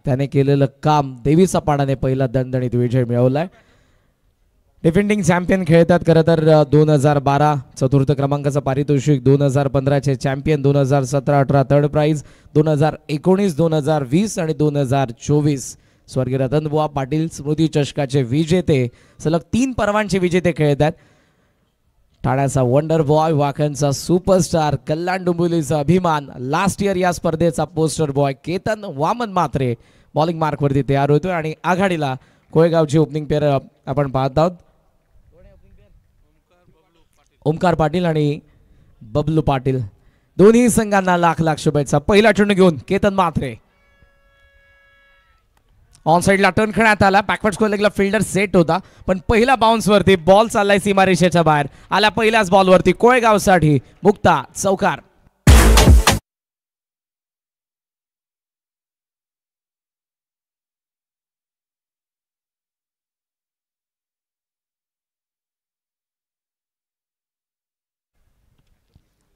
त्याने केलेलं काम देवीचा पाडाने पहिला दणदणीत विजय मिळवलाय. डिफेंडिंग चॅम्पियन खेळतात खरं तर 2012 चतुर्थ क्रमांकाचं पारितोषिक, 2015चे चॅम्पियन, 2017-18 थर्ड प्राइज, 2019, 2020 आणि 2024 स्वर्गीय रतनबुवा पाटील स्मृती चषकाचे विजेते, सलग 3 पर्वांचे विजेते खेळतात. ठाण्याचा वंडर बॉय, वाखनचा सुपरस्टार, कल्याण डोंबिवलीचा अभिमान, लास्ट इयर या स्पर्धेचा poster boy Ketan Waman Mhatre bowling मार्कवरती तयार होतोय आणि आघाडीला कोळेगावची ओपनिंग पेअर आपण पाहत आहोत. ओमकार पाटील आणि बबलू पाटील, दोन्ही संघांना लाख लाख शुभेच्छा. पहिला चेंडू घेऊन केतन म्हात्रे, ऑन साइडला टर्न खेळण्यात आला. बॅकवर्ड स्क्वेअर लेगला फिल्डर सेट होता, पण पहिला बाउन्स वरती बॉल चाललाय सीमारेषेच्या बाहेर. आला पहिल्याच बॉलवरती कोळेगावसाठी मुक्ता चौकार.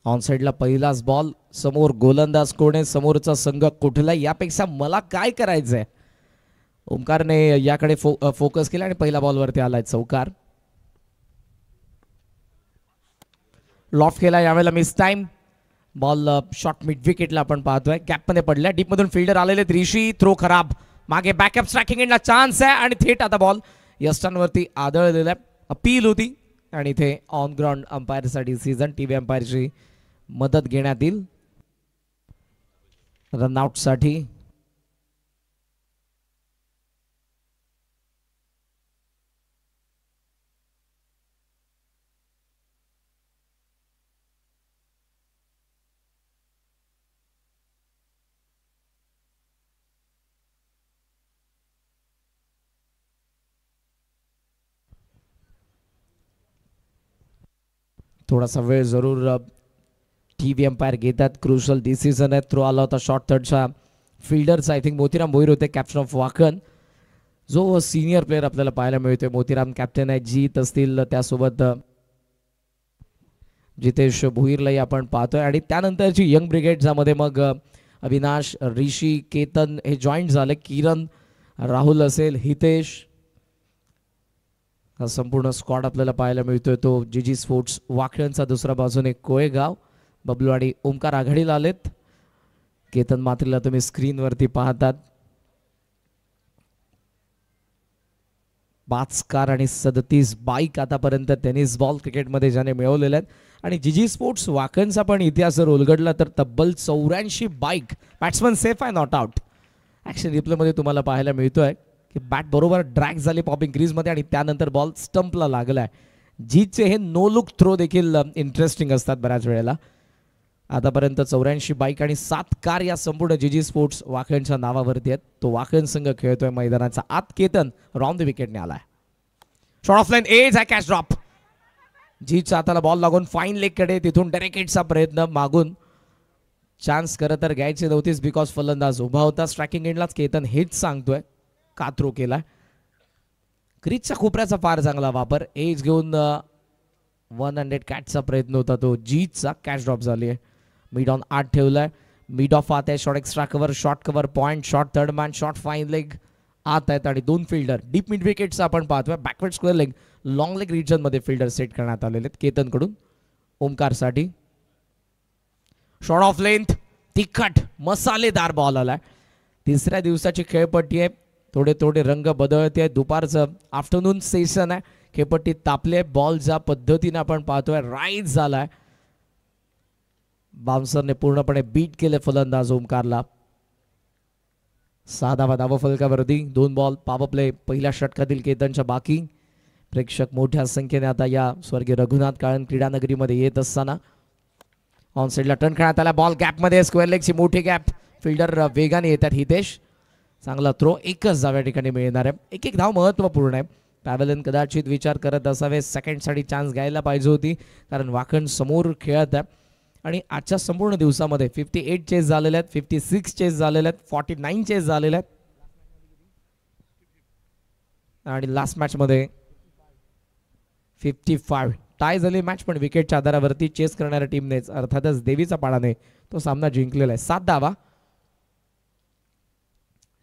ऑन साइडला पहिलाच बॉल, समोर गोलंदाज कोण आहे, समोरचा संघ कुठला, यापेक्षा मला काय करायचंय. ओमकारने याकडे फोकस केला आणि पहिल्या बॉलवरती आलाय चौकार. लॉफ्ट केला, यावेळेला miss time. Ball short mid विकेटला आपण पाहतोय, गॅपमध्ये पडल्या. डीप मधून फिल्डर आलेले ऋषी, थ्रो खराब. मागे बॅकअप स्ट्रायकिंग एंडला चान्स आहे आणि थेट आता बॉल यष्टांवरती आदळलेला आहे. अपील होती आणि इथे ऑन ग्राउंड अंपायरचा डिसिजन, टीव्ही अंपायरची मदत घेण्यात येईल रनआउट साठी. थोडासा वेळ जरूर टीव्ही अंपायर घेतात. क्रुशल डिसिजन आहे. थ्रो आला होता शॉर्ट थर्डचा फिल्डरचा, आय थिंक मोतीराम भोईर होते, कॅप्टन ऑफ वाखन, जो सिनियर प्लेअर आपल्याला पाहायला मिळतोय. मोतीराम कॅप्टन आहे, जीत असतील त्यासोबत जितेश भोईरलाही आपण पाहतोय. आणि त्यानंतरची यंग ब्रिगेडमध्ये मग अविनाश, ऋषी, केतन हे जॉईंट झाले. किरण, राहुल असेल, हितेश, संपूर्ण स्क्वॉड आपल्याला पाहायला मिळतोय. तो जीजी स्पोर्ट्स वाखण्यांचा, दुसऱ्या बाजूने कोळेगाव. बबलू आणि ओमकार आघाडीला आलेत. केतन म्हात्रेला तुम्ही स्क्रीनवरती पाहतात. 5 कार आणि 37 बाईक आतापर्यंत टेनिस बॉल क्रिकेटमध्ये ज्याने मिळवलेल्या आहेत. आणि जीजी स्पोर्ट्स वाखनचा पण इतिहास जर उलगडला तर तब्बल 84 बाईक. बॅट्समन सेफ आहे, नॉट आउट. ॲक्शन रिप्लेमध्ये तुम्हाला पाहायला मिळतोय की बॅट बरोबर ड्रॅग झाली पॉपिंग क्रीजमध्ये आणि त्यानंतर बॉल स्टंपला लागलाय. जीतचे हे नो लुक थ्रो देखील इंटरेस्टिंग असतात बऱ्याच वेळेला. आतापर्यंत 84 बाईक आणि 7 कार या संपूर्ण जीजी स्पोर्ट्स वाखनच्या नावावरती आहेत. तो वाखन संघ खेळतोय मैदानाचा आत. केतन राऊंड द विकेटने आलाय. शॉर्ट ऑफ लाईन एज आहे, कॅच ड्रॉप. जीतच्या हाताला बॉल लागून फाईन लेग कडे, तिथून डायरेक्ट हिटचा प्रयत्न मागून. चान्स खरं तर घ्यायची नव्हतीच बिकॉज फलंदाज उभा होता. स्ट्रायकिंग एंडलाच केतन हेच सांगतोय का थ्रो केला. क्रीजच्या खोपऱ्याचा फार चांगला वापर. एज घेऊन 100 कॅचचा प्रयत्न होता तो जीतचा. कॅच ड्रॉप झाली आहे. मिड ऑन 8 ठेवलाय. मिड ऑफ आत आहे. Short extra cover, short cover point, short third man, short fine leg आत आहेत आणि 2 फिल्डर. डीप मिड विकेटचा आपण पाहतोय. Backward square leg, long leg region मध्ये फिल्डर सेट करण्यात आलेले आहेत केतनकडून. ओमकारसाठी शॉर्ट ऑफ लेंथ, तिखट मसालेदार बॉल आलाय. तिसऱ्या दिवसाची खेळपट्टी आहे. थोडे थोडे रंग बदलते. दुपारचं आफ्टरनून सेशन आहे. खेळपट्टी तापले. बॉल ज्या पद्धतीने आपण पाहतोय राईज झालाय. बाउन्सरने पूर्णपणे बीट केले फलंदाज ओमकारला. 6 धावा धावा फलकावरती. 2 बॉल पॉवर प्ले पहिल्या षटकातील केतनच्या बाकी. प्रेक्षक मोठ्या संख्येने आता या स्वर्गीय रघुनाथ काळन क्रीडानगरीमध्ये येत असताना. ऑन साइडला टर्न खेळण्यात आला. बॉल गॅपमध्ये, स्क्वेअर लेगची मोठी गॅप. फिल्डर वेगाने येतात. हितेश, चांगला थ्रो. एकच धाव या ठिकाणी मिळणार आहे. एक धाव महत्त्वपूर्ण आहे. पॅव्हलियन कदाचित विचार करत असावे सेकंडसाठी चान्स घ्यायला पाहिजे होती, कारण वाखण समोर खेळत आहे. आणि आजच्या संपूर्ण दिवसामध्ये 58 चेस झालेले आहेत, 56 चेस झालेले आहेत, 49 चेस झालेले आहेत. आणि लास्ट मॅचमध्ये 55 टाय झाली मॅच. पण विकेटच्या आधारावरती चेस करणाऱ्या टीमनेच अर्थातच देवीचा पाडाने तो सामना जिंकलेला आहे. 7 धावा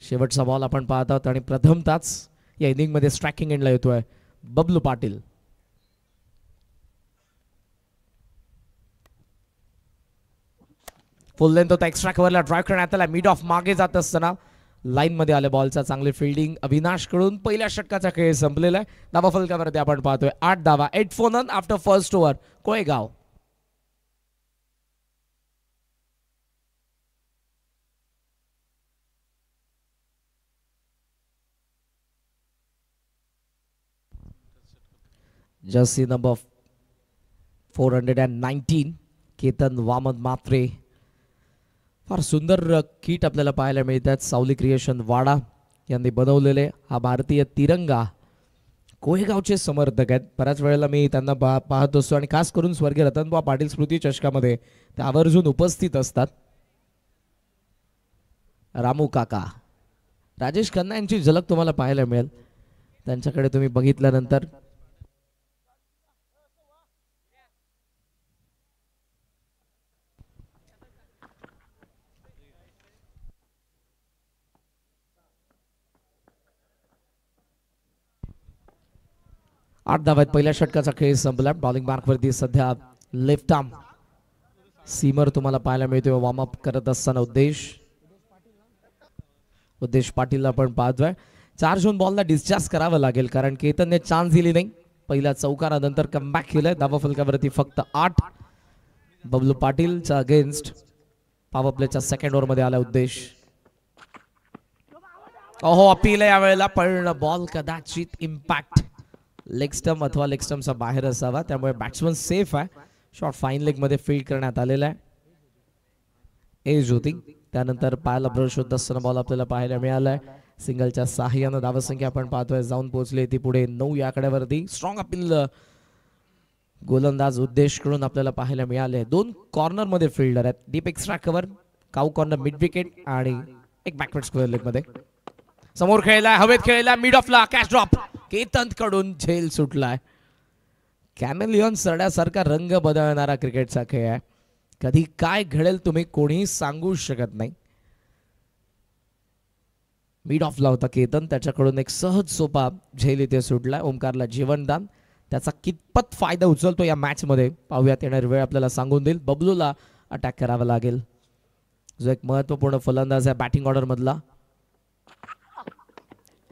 शेवटचा बॉल आपण पाहत आहोत आणि प्रथमताच या इनिंगमध्ये स्ट्रायकिंग एंडला येतोय बबलू पाटील. फुल लेंथ होता, एक्स्ट्रा कव्हरला ड्राईव्ह करण्यात आला. मिड ऑफ मागे जात असताना लाईन मध्ये आले बॉलचा. चांगली फिल्डिंग अविनाश कडून. पहिल्या षटकाचा खेळ संपलेला आहे. धावा फलकावरती आपण पाहतोय 8 धावा. 8 for none after first over. Kolegaon. Jersey number 419 Ketan Waman Mhatre. फार सुंदर किट आपल्याला पाहायला मिळतात. सावली क्रिएशन वाडा यांनी बनवलेले हा भारतीय तिरंगा. कोळेगावचे समर्थक आहेत. बऱ्याच वेळेला मी त्यांना पाहत असतो आणि खास करून स्वर्गीय रतनबुवा पाटील स्मृती चषकामध्ये ते आवर्जून उपस्थित असतात. रामू काका, राजेश खन्ना यांची झलक तुम्हाला पाहायला मिळेल त्यांच्याकडे तुम्ही बघितल्यानंतर. आठ धावा आहेत. पहिल्या षटकाचा खेळ संपला. बॉलिंग मार्कवरती सध्या लेफ्ट आर्म सीमर तुम्हाला पाहायला मिळतोय वॉर्मअप करत असताना. उद्देश पाटीलला आपण पाहतोय. 4 जून बॉलला डिस्चार्ज करावं लागेल कारण केतनने चान्स दिली नाही. पहिल्या चौकारानंतर कमबॅक केलंय. धावा फलकावरती फक्त 8. बबलू पाटीलचा अगेन्स्ट पॉवर प्लेच्या सेकंड ओव्हर मध्ये आला उद्देश. ओहो, अपील आहे यावेळेला पण बॉल कदाचित इम्पॅक्ट लेग स्टम्प अथवा लेग स्टम्पचा बाहेर असावा, त्यामुळे बॅट्समन सेफ आहे. शॉट फाईन लेग मध्ये फील्ड करण्यात आलेला आहे. एज होती. त्यानंतर पायाला ब्रश होत असताना बॉल आपल्याला पाहायला मिळालाय. सिंगलच्या सहाय्यानं धावसंख्या आपण पाहतोय जाऊन पोहोचली ती पुढे 9 या आकड्यावरती. स्ट्रॉंग अपील गोलंदाज उद्देश कडून आपल्याला पाहायला मिळाले. 2 कॉर्नर मध्ये फिल्डर आहेत. डीप एक्स्ट्रा कव्हर, काऊ कॉर्नर मिड विकेट आणि एक बॅकवर्ड स्क्वेअर लेग मध्ये. समोर खेळलाय, हवेत खेळलाय, मिड ऑफला कॅच ड्रॉप. केतन कडून झेल सुटलाय. कॅमेलियन सरड्यासारखा रंग बदलणारा क्रिकेटचा खेळ आहे. कधी काय घडेल तुम्ही कोणीही सांगू शकत नाही. मिड ऑफला होता केतन, त्याच्याकडून एक सहज सोपा झेल इथे सुटलाय. ओमकारला जीवनदान. त्याचा कितपत फायदा उचलतो या मॅच मध्ये पाहूयात. येणारी वेळ आपल्याला सांगून देईल. बबलूला अटॅक करावा लागेल जो एक महत्वपूर्ण फलंदाज आहे बॅटिंग ऑर्डर मधला.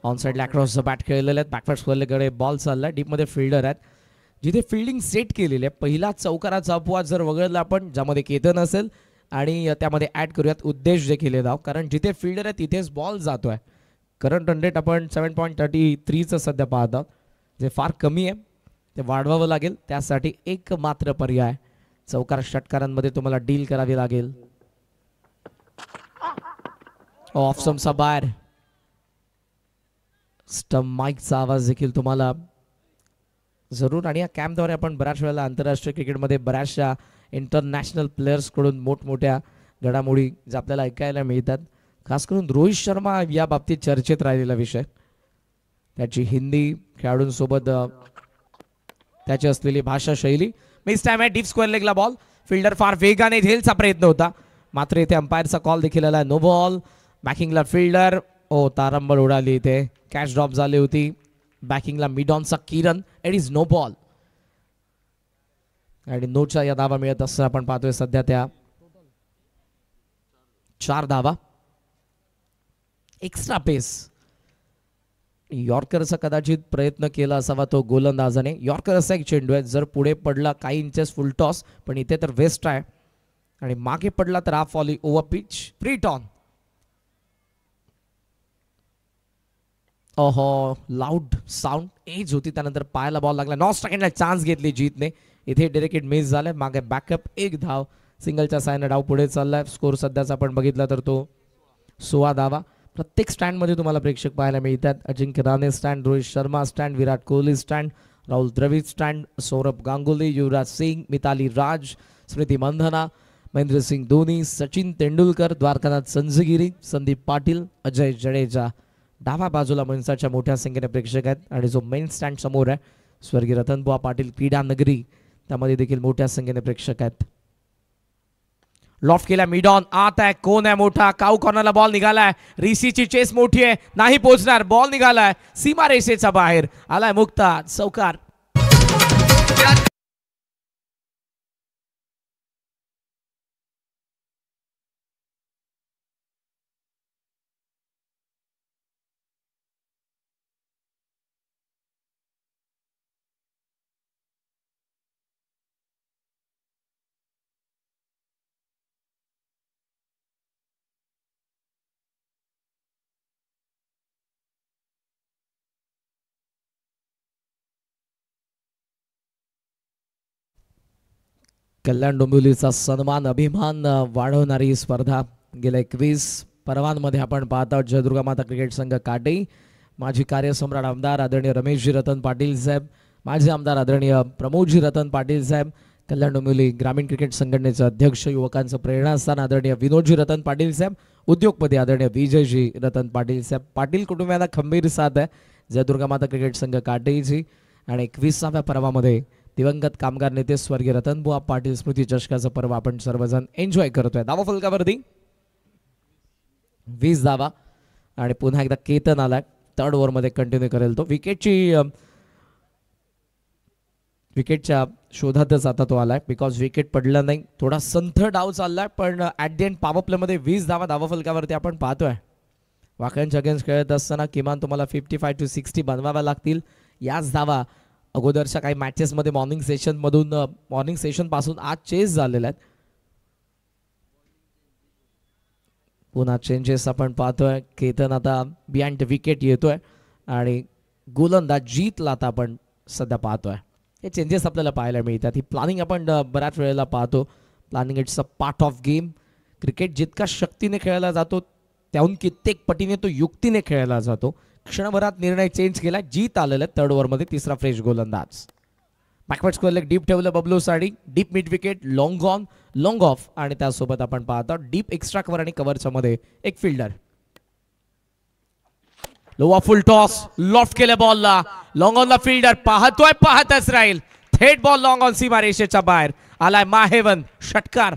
ऑन साइड अक्रॉस बॅट खेळलेले आहेत. बॅकवर्ड स्क्वेअरकडे बॉल चाललाय. डीप मध्ये फिल्डर आहेत. जिथे फिल्डिंग सेट केलेली आहे. पहिला चौकाराचा अपवाद जर वगळला आपण ज्यामध्ये केतन असेल आणि त्यामध्ये ऍड करूयात उद्देश जे केले धाव, कारण जिथे फिल्डर आहे तिथेच बॉल जातोय. करंट रन रेट आपण 7.33चं सध्या पाहत आहोत, जे फार कमी आहे. ते वाढवावं लागेल. त्यासाठी एक मात्र पर्याय चौकार षटकारांमध्ये तुम्हाला डील करावी लागेल. ऑफ स्टंपचा बाहेर. स्टंप माईकचा आवाज देखील तुम्हाला जरूर. आणि या कॅम्पद्वारे आपण बऱ्याच वेळेला आंतरराष्ट्रीय क्रिकेटमध्ये बऱ्याचशा इंटरनॅशनल प्लेयर्स कडून मोठमोठ्या घडामोडी ज्या आपल्याला ऐकायला मिळतात. खास करून रोहित शर्मा या बाबतीत चर्चेत राहिलेला विषय. त्याची हिंदी खेळाडूंसोबत त्याची असलेली भाषा शैली. मिस टाइम आहे. डीप स्क्वेअर लेगला बॉल. फिल्डर फार वेगाने झेलचा प्रयत्न होता, मात्र इथे अंपायरचा कॉल देखील आला. No ball. बॅकिंगला फिल्डर. ओ, तारंबळ उडाली इथे. कॅच ड्रॉप झाली होती. बॅकिंगला मिड ऑनचा Kiran. It is no ball. आणि नोच्या या धावा मिळत असं आपण पाहतोय सध्या त्या 4 धावा. एक्स्ट्रा पेस. यॉर्करचा कदाचित प्रयत्न केला असावा तो गोलंदाजाने. यॉर्कर असा एक चेंडू आहे, जर पुढे पडला काही इंचेस फुल टॉस, पण इथे तर वेस्ट आहे आणि मागे पडला तर हाफ व्हॉली ओव्हर पिच. फ्री टॉन. ओहो, लाऊड साऊंड. एज होती. त्यानंतर पायाला बॉल लागला. 9 सेकंडला चान्स घेतली जीतने. इथे डायरेक्ट मिस झालाय. मागे बॅकअप 1 धाव. सिंगलच्या साहाय्याने डाव पुढे चाललाय. स्कोर सध्याचा आपण बघितला तर तो 16 धावा. प्रत्येक स्टँड मध्ये तुम्हाला प्रेक्षक पाहायला मिळतात. अजिंक्य Rane stand, Rohit Sharma stand, Virat Kohli stand, Rahul Dravid stand, Saurabh Ganguly, Yuvraj Singh, Mithali राज, स्मृती मंधना, महेंद्रसिंग धोनी, सचिन तेंडुलकर, द्वारकानाथ संजगिरी, संदीप पाटील, अजय जडेजा. डाव्या बाजूला मनसाच्या मोठ्या संख्येने प्रेक्षक आहेत आणि जो मेन स्टँड समोर आहे स्वर्गीय रतनबुवा पाटील क्रीडा नगरी, त्यामध्ये देखील मोठ्या संख्येने प्रेक्षक आहेत. लॉफ्ट केला मिड ऑन आत आहे कोण आहे मोठा काऊ कॉर्नरला बॉल निघालाय रिसीची चेस मोठी आहे नाही पोहोचणार बॉल निघालाय सीमा रेषेचा बाहेर आलाय मुक्ता चौकार. कल्याण डोंबिवलीचा सन्मान अभिमान वाढवणारी स्पर्धा गेल्या 21 पर्वांमध्ये आपण पाहत आहोत. जयदुर्गा माता क्रिकेट संघ काटे माजी कार्यसम्राट आमदार आदरणीय रमेशजी रतन पाटील साहेब माजी आमदार आदरणीय प्रमोदजी रतन पाटील साहेब कल्याण डोंबिवली ग्रामीण क्रिकेट संघटनेचे अध्यक्ष युवकांचं प्रेरणास्थान आदरणीय विनोदजी रतन पाटील साहेब उद्योगपती आदरणीय विजयजी रतन पाटील साहेब पाटील कुटुंबियांना खंबीर साथ आहे जयदुर्गा माता क्रिकेट संघ काटेची. आणि 21व्या पर्वामध्ये दिवंगत कामगार नेते स्वर्गीय रतनबुवा पाटील स्मृती चषकाचं पर्व आपण सर्वजण एन्जॉय करतोय. धावा फलकावरती 20 धावा आणि पुन्हा एकदा केतन आलाय थर्ड ओव्हरमध्ये कंटिन्यू करेल तो विकेटच्या शोधातच आता तो आलाय बिकॉज विकेट पडला नाही थोडा संथ डाव चाललाय पण ॲट द एंड पॉवर प्लेमध्ये 20 धावा धावा फलकावरती आपण पाहतोय. वाकड्यांच्या अगेन्स्ट खेळत असताना किमान तुम्हाला 55 to 60 बनवाव्या लागतील. याच धावा अगोदरच्या काही मॅचेसमध्ये मॉर्निंग सेशन पासून आज चेस झालेल्या आहेत. पुन्हा चेंजेस आपण पाहतोय केतन आता बिहाइंड विकेट येतोय आणि गोलंदाज जीतला आता आपण सध्या पाहतोय. हे चेंजेस आपल्याला पाहायला मिळतात. ही प्लॅनिंग आपण बऱ्याच वेळेला पाहतो. Planning it's a part of game. Cricket जितका शक्तीने खेळला जातो त्याहून कित्येक पटीने तो युक्तीने खेळला जातो. क्षणभरात निर्णय चेंज केला जीत आलेला आहे थर्ड ओव्हरमध्ये तिसरा फ्रेश गोलंदाज. बॅकवर्ड स्क्वेअर लेग डीप ठेवलं बबलू साठी deep mid wicket long on long of आणि त्यासोबत आपण पाहतो डीप एक्स्ट्रा कव्हर आणि कव्हरच्या मध्ये एक फिल्डर. लोवा फुल टॉस लॉफ्ट केल्या बॉलला लॉंग ऑनला फिल्डर पाहतच राहील थेट बॉल लॉंग ऑन सीमा रेषेच्या बाहेर आलाय माहेवन षटकार.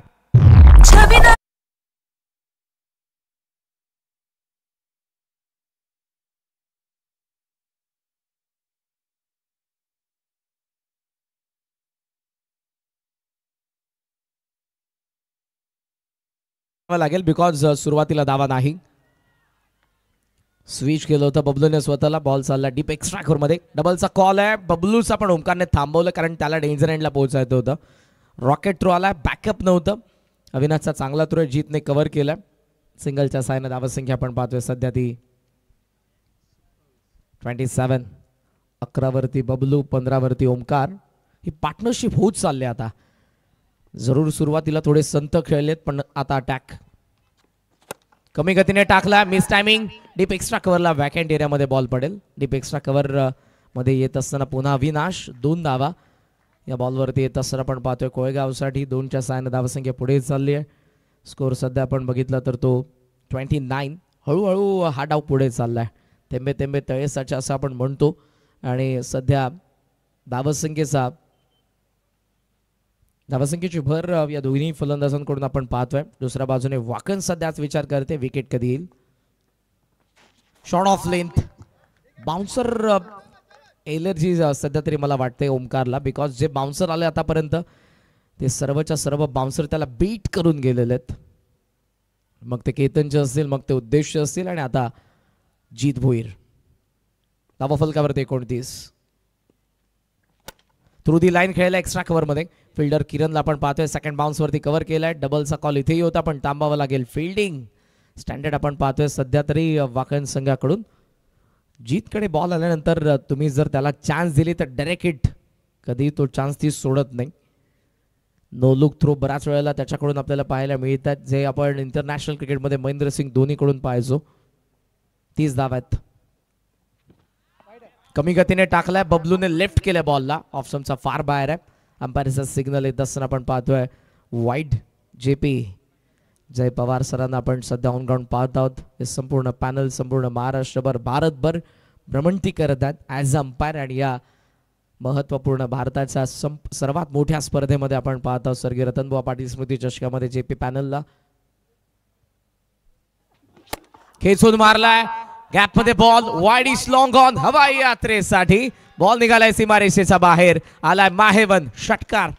लागेल बिकॉज सुरुवातीला दावा नाही. स्विच केलं होतं बबलूने स्वतःला बॉल चालला डीप एक्स्ट्रा कव्हर मध्ये डबलचा कॉल आहे बबलूचा पण ओमकारने थांबवलं कारण त्याला डेंजर एंडला पोहोचायचं होतं. रॉकेट थ्रो आलाय बॅकअप नव्हतं. अविनाशचा चांगला थ्रो जीतने कव्हर केलाय. सिंगलच्या साहाय्याने धावसंख्या आपण पाहतोय सध्या ती 27. 11 वरती बबलू 15 वरती ओमकार. ही पार्टनरशिप होत चालली आता. जरूर सुरुवातीला थोडे संत खेळलेत पण आता अटॅक कमी गतीने टाकला मिस टायमिंग डीप एक्स्ट्रा कव्हरला वॅकंट एरियामध्ये बॉल पडेल. डीप एक्स्ट्रा कव्हर मध्ये येत असताना पुन्हा अविनाश 2 धावा या बॉलवरती येत असताना आपण पाहतोय कोळेगावसाठी 2च्या साहाय्याने धावसंख्या पुढे चालली आहे. स्कोर सध्या आपण बघितला तर तो 29. हळूहळू हा डाव पुढे चाललाय तेंबे तेंबे तळेसाचे असं आपण म्हणतो. आणि सध्या धावसंख्येची भर या दोन्ही फलंदाजांकडून आपण पाहतोय. दुसऱ्या बाजूने वाकन सध्याच विचार करते विकेट कधी येईल. Short of length bouncer allergy सध्या तरी मला वाटते ओमकारला बिकॉज जे बाउन्सर आले आतापर्यंत ते सर्वच्या सर्व बाउन्सर त्याला बीट करून गेलेले आहेत. मग ते केतनचे असतील मग ते उद्देश असतील आणि आता जीत भोईर. धावा फलकावरती 29. थ्रू दी लाईन खेळायला एक्स्ट्रा कव्हर मध्ये फिल्डर किरणला आपण पाहतोय सेकंड बाउन्स वरती कव्हर केलाय. डबलचा कॉल इथेही होता पण थांबावं लागेल. फिल्डिंग स्टँडर्ड आपण पाहतोय सध्या तरी वाकण संघाकडून. जीतकडे बॉल आल्यानंतर तुम्ही जर त्याला चान्स दिली तर डायरेक्ट हिट कधी तो चान्स ती सोडत नाही. नो लुक थ्रो बऱ्याच वेळेला त्याच्याकडून आपल्याला पाहायला मिळतात जे आपण इंटरनॅशनल क्रिकेटमध्ये महेंद्रसिंग धोनीकडून पाहायचो. 30 धावा आहेत. कमी गतीने टाकलाय बबलूने लेफ्ट केल्या बॉलला ऑफस्टंपचा फार बाहेर आहे. अंपायरचा सिग्नल येत असताना आपण पाहतोय वाईड. JP जय पवार सरांना आपण सध्या ऑन ग्राउंड पाहत आहोत. हे संपूर्ण पॅनल संपूर्ण महाराष्ट्रभर भारतभर भ्रमंती करत आहेत ॲज अ अंपायर आणि या महत्त्वपूर्ण भारताच्या सर्वात मोठ्या स्पर्धेमध्ये आपण पाहत आहोत स्वर्गीय रतनबुवा पाटील स्मृती चषकामध्ये जेपी पॅनलला खेचून मारलाय गॅप मध्ये ball wide is long on हवाई यात्रेसाठी बॉल निघालाय सीमारेषेच्या बाहेर आलाय माहेवन षटकार.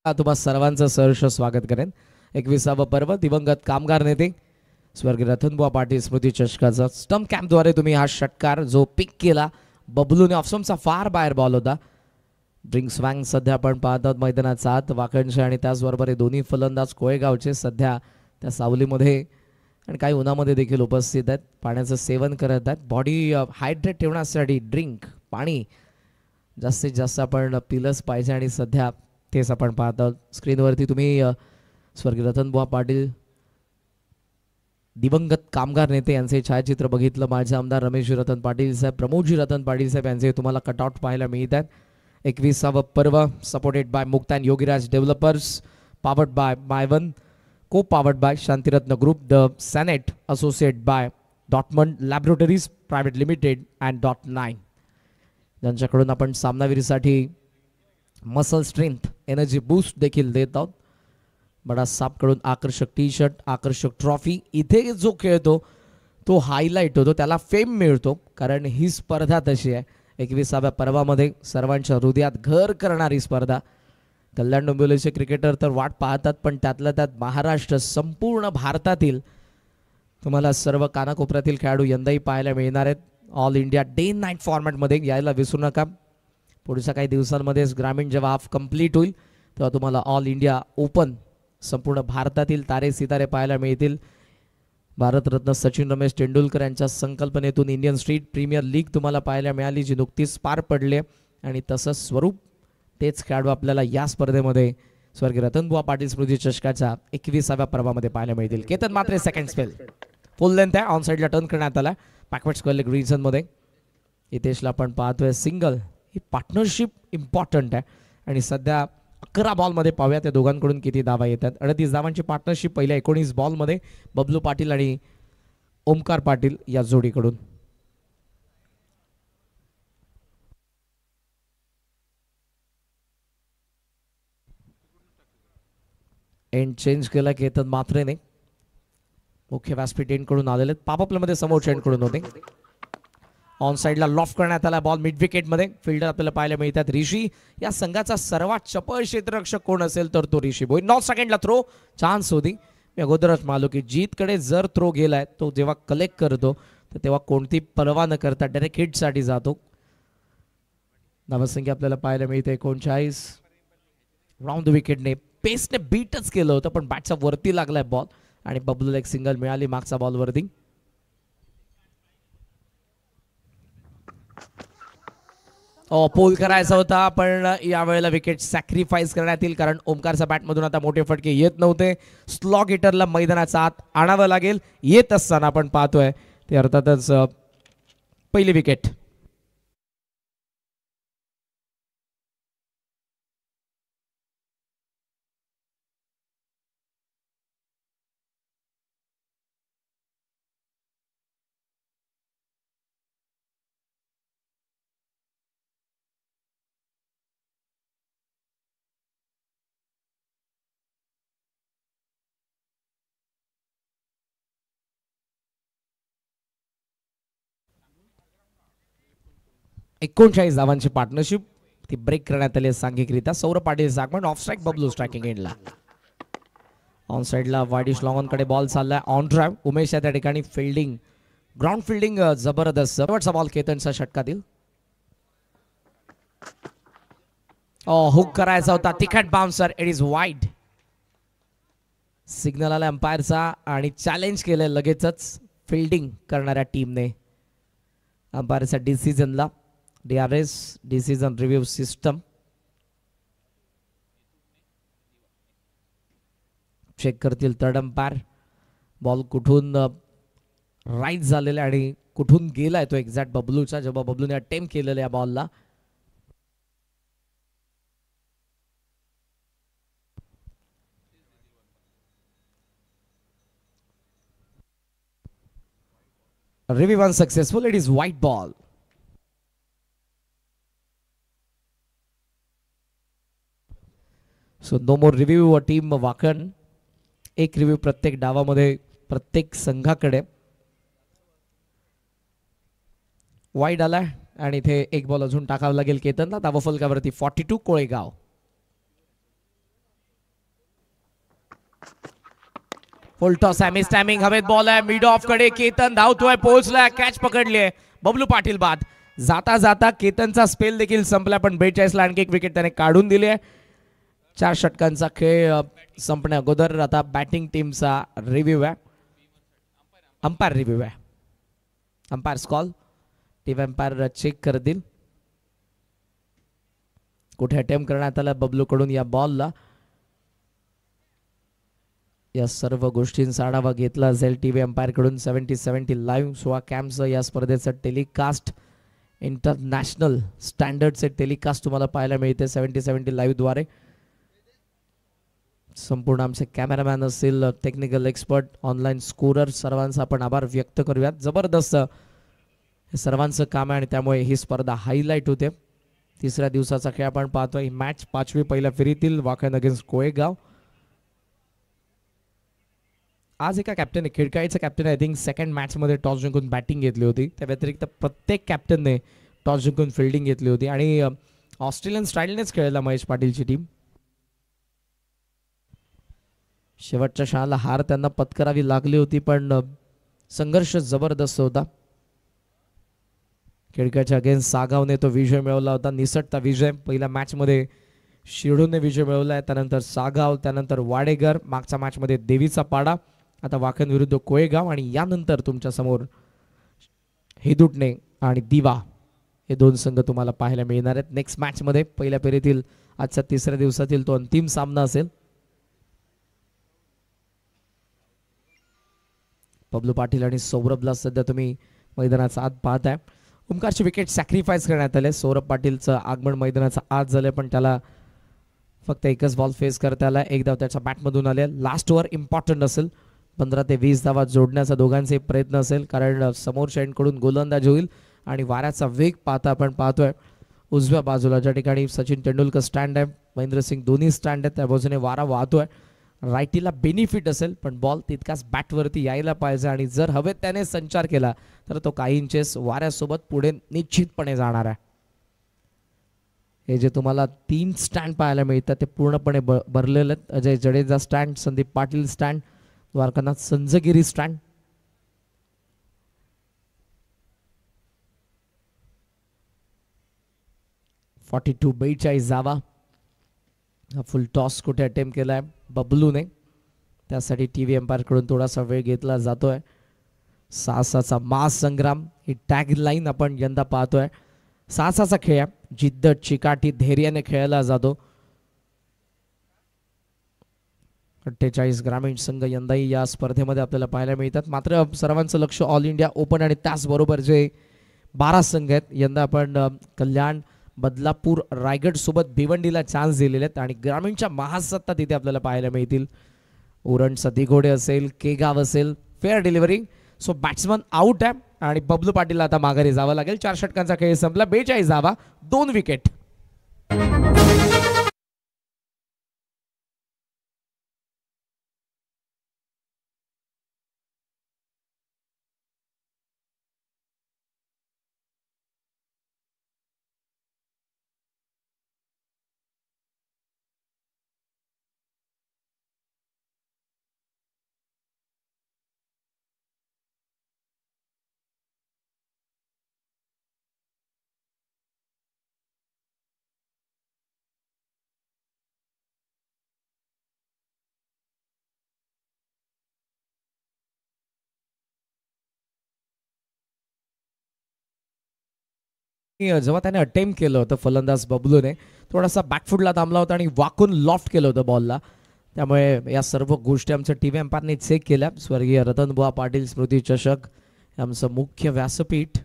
तुम्हा सर्वांचं सहर्ष स्वागत करेन. 21वा पर्व दिवंगत कामगार नेते स्वर्गीय रतनबुवा पाटील स्मृती चषकाचा स्टंप कॅम्पद्वारे तुम्ही हा षटकार जो पिक केला बबलूने ऑफस्टंपचा फार बाहेर बॉल होता. ड्रिंक स्वँग सध्या आपण पाहत आहोत मैदानाचा आत वाकणचे आणि त्याचबरोबर हे दोन्ही फलंदाज कोळेगावचे सध्या त्या सावलीमध्ये आणि काही उन्हामध्ये देखील उपस्थित आहेत. पाण्याचं सेवन करत आहेत. बॉडी हायड्रेट ठेवण्यासाठी ड्रिंक पाणी जास्तीत जास्त आपण पिलंच पाहिजे आणि सध्या तेच आपण पाहत आहोत. स्क्रीनवरती तुम्ही स्वर्गीय रतनबुवा पाटील दिवंगत कामगार नेते यांचे छायाचित्र बघितलं. माझे आमदार रमेशजी रतन पाटील साहेब प्रमोदजी रतन पाटील साहेब यांचे तुम्हाला कटआउट पाहायला मिळत आहेत. 21वा पर्व supported by Muktan Yogiraj developers powered by my heaven co powered by Shantiratna group the senate associate by Dotmund laboratories private limited and .9 ज्यांच्याकडून आपण सामनावीरीसाठी मसल स्ट्रेंथ एनर्जी बूस्ट देखील देत आहोत. बडा सापकडून आकर्षक टी शर्ट आकर्षक ट्रॉफी इथे जो खेळतो तो हायलाईट होतो त्याला फेम मिळतो कारण ही स्पर्धा तशी आहे. 21व्या पर्वामध्ये सर्वांच्या हृदयात घर करणारी स्पर्धा. कल्याण डोंबिवलीचे क्रिकेटर तर वाट पाहतात पण त्यातल्या त्यात महाराष्ट्र संपूर्ण भारतातील तुम्हाला सर्व कानाकोपऱ्यातील खेळाडू यंदाही पाहायला मिळणार आहेत. ऑल इंडिया डे नाईट फॉर्मॅटमध्ये यायला विसरू नका. पुढच्या काही दिवसांमध्येच ग्रामीण जेव्हा हाफ कंप्लीट होईल तेव्हा तुम्हाला ऑल इंडिया ओपन संपूर्ण भारतातील तारे सितारे पाहायला मिळतील. भारतरत्न सचिन रमेश तेंडुलकर यांच्या संकल्पनेतून इंडियन स्ट्रीट प्रीमियर लीग तुम्हाला पाहायला मिळाली जी नुकतीच पार पडली आणि तसंच स्वरूप तेच खेळाडू आपल्याला या स्पर्धेमध्ये स्वर्गीय रतनबुवा पाटील स्मृती चषकाच्या 21व्या पर्वामध्ये पाहायला मिळतील. केतन मात्रे सेकंड स्पेल फुल लेंथ आहे ऑन साईडला टर्न करण्यात आला बॅकवर्ड स्क्वेअर लेग रिजनमध्ये. हितेशला आपण पाहतोय सिंगल. ही पार्टनरशिप इम्पॉर्टंट आहे आणि सध्या 11 बॉलमध्ये पाहूया त्या दोघांकडून किती धावा येतात. 38 धावांची पार्टनरशिप पहिल्या 19 बॉलमध्ये बबलू पाटील आणि ओमकार पाटील या जोडीकडून. एंड चेंज केला केतन मात्रेने. मुख्य व्यासपीठ एंडकडून आलेले पापअपमध्ये समोरच्या एंडकडून होते. ऑन साईडला लॉफ्ट करण्यात आला बॉल मिड विकेटमध्ये. फिल्डर आपल्याला पाहायला मिळतात ऋषी. या संघाचा सर्वात चपळ क्षेत्ररक्षक कोण असेल तर तो ऋषी भोई. 9 सेकंडला थ्रो चान्स होती. मी अगोदरच मालो की जीतकडे जर थ्रो गेलाय तो जेव्हा कलेक्ट करतो तर तेव्हा कोणती पर्वा न करता डायरेक्ट हिटसाठी जातो. धावसंख्या आपल्याला पाहायला मिळते 39. राऊंड द विकेटने पेसने बीटच केलं होतं पण बॅटच्या वरती लागलाय बॉल आणि बबलूला एक सिंगल मिळाली मागचा बॉल वरती. पोल करायचा होता पण यावेळेला विकेट सॅक्रिफाईस करण्यात येईल कारण ओमकारच्या बॅटमधून आता मोठे फटके येत नव्हते. स्लॉग हिटरला मैदानाचा आत आणावं लागेल. येत असताना आपण पाहतोय ते अर्थातच पहिली विकेट. एकोणचाळीस धावांची पार्टनरशिप ती ब्रेक करण्यात आली सांघिकरित्या. सौरभ पाटील आगमन ऑफ स्ट्राईक बबलू स्ट्रायकिंग एंडला. ऑन साईडला वाईडिश लॉंगॉन कडे बॉल चाललाय ऑन ड्राईव्ह. उमेश या त्या ठिकाणी फिल्डिंग ग्राउंड फिल्डिंग जबरदस्त. शेवटचा बॉल केतनच्या षटकातील. हुक करायचा होता तिखट bouncer. It is wide. Signal आला अंपायरचा आणि चॅलेंज केलंय लगेचच फिल्डिंग करणाऱ्या टीमने अंपायरचा डिसिजनला. DRS decision review system check करतील थर्ड अंपायर. बॉल कुठून राईट झालेला आणि कुठून गेलाय तो एक्झॅक्ट बबलूचा, जेव्हा बबलूने अटेम्प्ट केलेला या बॉलला. Review unsuccessful. It is white ball. So no more review. Team Wakan एक रिव्ह्यू प्रत्येक डावामध्ये प्रत्येक संघाकडे. वाईड आलाय आणि इथे एक बॉल अजून टाकावा लागेल केतनला. धावा फलकावरती 42 कोळेगाव. फुल टॉस आहे, मिस टायमिंग, हवेत बॉल आहे मिड ऑफ कडे. केतन धावतोय, पोहोचलाय, कॅच पकडली आहे. बबलू पाटील बाद. जाता जाता केतनचा स्पेल देखील संपला, पण 42 ला आणखी एक विकेट त्याने काढून दिली आहे. 4 षटकांचा खेळ संपण्या अगोदर आता बॅटिंग टीमचा रिव्ह्यू आहे, अंपायर रिव्ह्यू आहे. Umpire's call. Team umpire check करतील कुठे अटेम्प्ट करण्यात आला बबलू कडून या बॉलला. या सर्व गोष्टींचा आढावा घेतला जाईल टीव्ही अंपायर कडून. 70-70 लाईव्ह सोळा कॅम्पचं या स्पर्धेचं टेलिकास्ट, इंटरनॅशनल स्टँडर्डचे टेलिकास्ट तुम्हाला पाहायला मिळते 70-70 लाईव्ह द्वारे. संपूर्ण आमचे कॅमेरामॅन असतील, टेक्निकल एक्सपर्ट, ऑनलाईन स्कोरर, सर्वांचा आपण आभार व्यक्त करूयात. जबरदस्त हे सर्वांचं काम आहे आणि त्यामुळे ही स्पर्धा हायलाईट होते. तिसऱ्या दिवसाचा खेळ आपण पाहतोय. मॅच 5वी पहिल्या फेरीतील वाकण अगेन्स्ट कोळेगाव. आज एका कॅप्टनने, खिडकाईचा कॅप्टन आय थिंक सेकंड मॅचमध्ये टॉस जिंकून बॅटिंग घेतली होती. त्या व्यतिरिक्त प्रत्येक कॅप्टनने टॉस जिंकून फिल्डिंग घेतली होती आणि ऑस्ट्रेलियन स्टाईलनेच खेळला महेश पाटीलची टीम. शेवटच्या क्षणाला हार त्यांना पत्करावी लागली होती, पण संघर्ष जबरदस्त होता. खिडकाच्या अगेन्स्ट सागावने तो विजय मिळवला होता, निसटता विजय. पहिल्या मॅचमध्ये शिरडूनने विजय मिळवला आहे, त्यानंतर सागाव, त्यानंतर वाडेगर, मागच्या मॅचमध्ये देवीचा पाडा, आता वाकण विरुद्ध कोळेगाव आणि यानंतर तुमच्या समोर हेदुटणे आणि दिवा हे दोन संघ तुम्हाला पाहायला मिळणार आहेत नेक्स्ट मॅचमध्ये. पहिल्या फेरीतील आजच्या तिसऱ्या दिवसातील तो अंतिम सामना असेल. बबलू पाटील आणि सौरभला सध्या तुम्ही मैदानाचा आत पाहताय. ओमकारची विकेट सॅक्रिफाईस करण्यात आले. सौरभ पाटीलचं आगमन मैदानाचा आत झालं, पण त्याला फक्त एकच बॉल फेस करता आला. एक धाव त्याच्या बॅटमधून आले. लास्ट ओव्हर इम्पॉर्टंट असेल, 15 ते 20 धावा जोडण्याचा दोघांचे प्रयत्न असेल, कारण समोरच्या एंडकडून गोलंदाज होईल आणि वाऱ्याचा वेग पाहता आपण पाहतोय उजव्या बाजूला ज्या ठिकाणी सचिन तेंडुलकर स्टँड आहे, महेंद्रसिंग धोनी स्टँड आहे, त्या बाजूने वारा वाहतोय. रायटीला बेनिफिट असेल, पण बॉल तितकाच बॅटवरती यायला पाहिजे आणि जर हवेत त्याने संचार केला तर तो काही इंचेस वाऱ्यासोबत पुढे निश्चितपणे जाणार आहे. हे जे तुम्हाला 3 स्टँड पाहायला मिळतात ते पूर्णपणे भरलेले आहेत. Ajay Jadeja stand, Sandeep Patil stand, Dwarkanath Sanzgiri stand. .42 42 जावा. हा फुल टॉस कुठे अटेम्प्ट केलाय बबलूने, त्यासाठी टीव्ही अंपायर कडून थोडासा वेळ घेतला जातोय. साहसाचा महासंग्राम ही टॅग लाईन आपण यंदा पाहतोय. साहसाचा खेळ, जिद्द, चिकाटी, धैर्याने खेळला जातो. 48 ग्रामीण संघ यंदाही या स्पर्धेमध्ये आपल्याला पाहायला मिळतात. मात्र सर्वांचं लक्ष ऑल इंडिया ओपन आणि त्याचबरोबर जे 12 संघ आहेत, यंदा आपण कल्याण, बदलापूर, रायगड सोबत भिवंडीला चान्स दिलेले आहेत आणि ग्रामीणच्या महासत्ता तिथे आपल्याला पाहायला मिळतील. उरणचा दिघोडे असेल, केगाव असेल, fair delivery. So batsman out आहे आणि बबलू पाटीलला आता माघारी जावं लागेल. 4 षटकांचा खेळ संपला. 42 धावा, 2 विकेट. जेव्हा त्याने अटेम्प्ट केलं होतं फलंदाज बबलूने थोडासा बॅकफुटला थांबला होता आणि वाकून लॉफ्ट केलं होतं बॉलला. त्यामुळे या सर्व गोष्टी आमच्या टी व्ही एम्पायरने चेक केल्या. स्वर्गीय रतनबुवा पाटील स्मृती चषक आमचं मुख्य व्यासपीठ.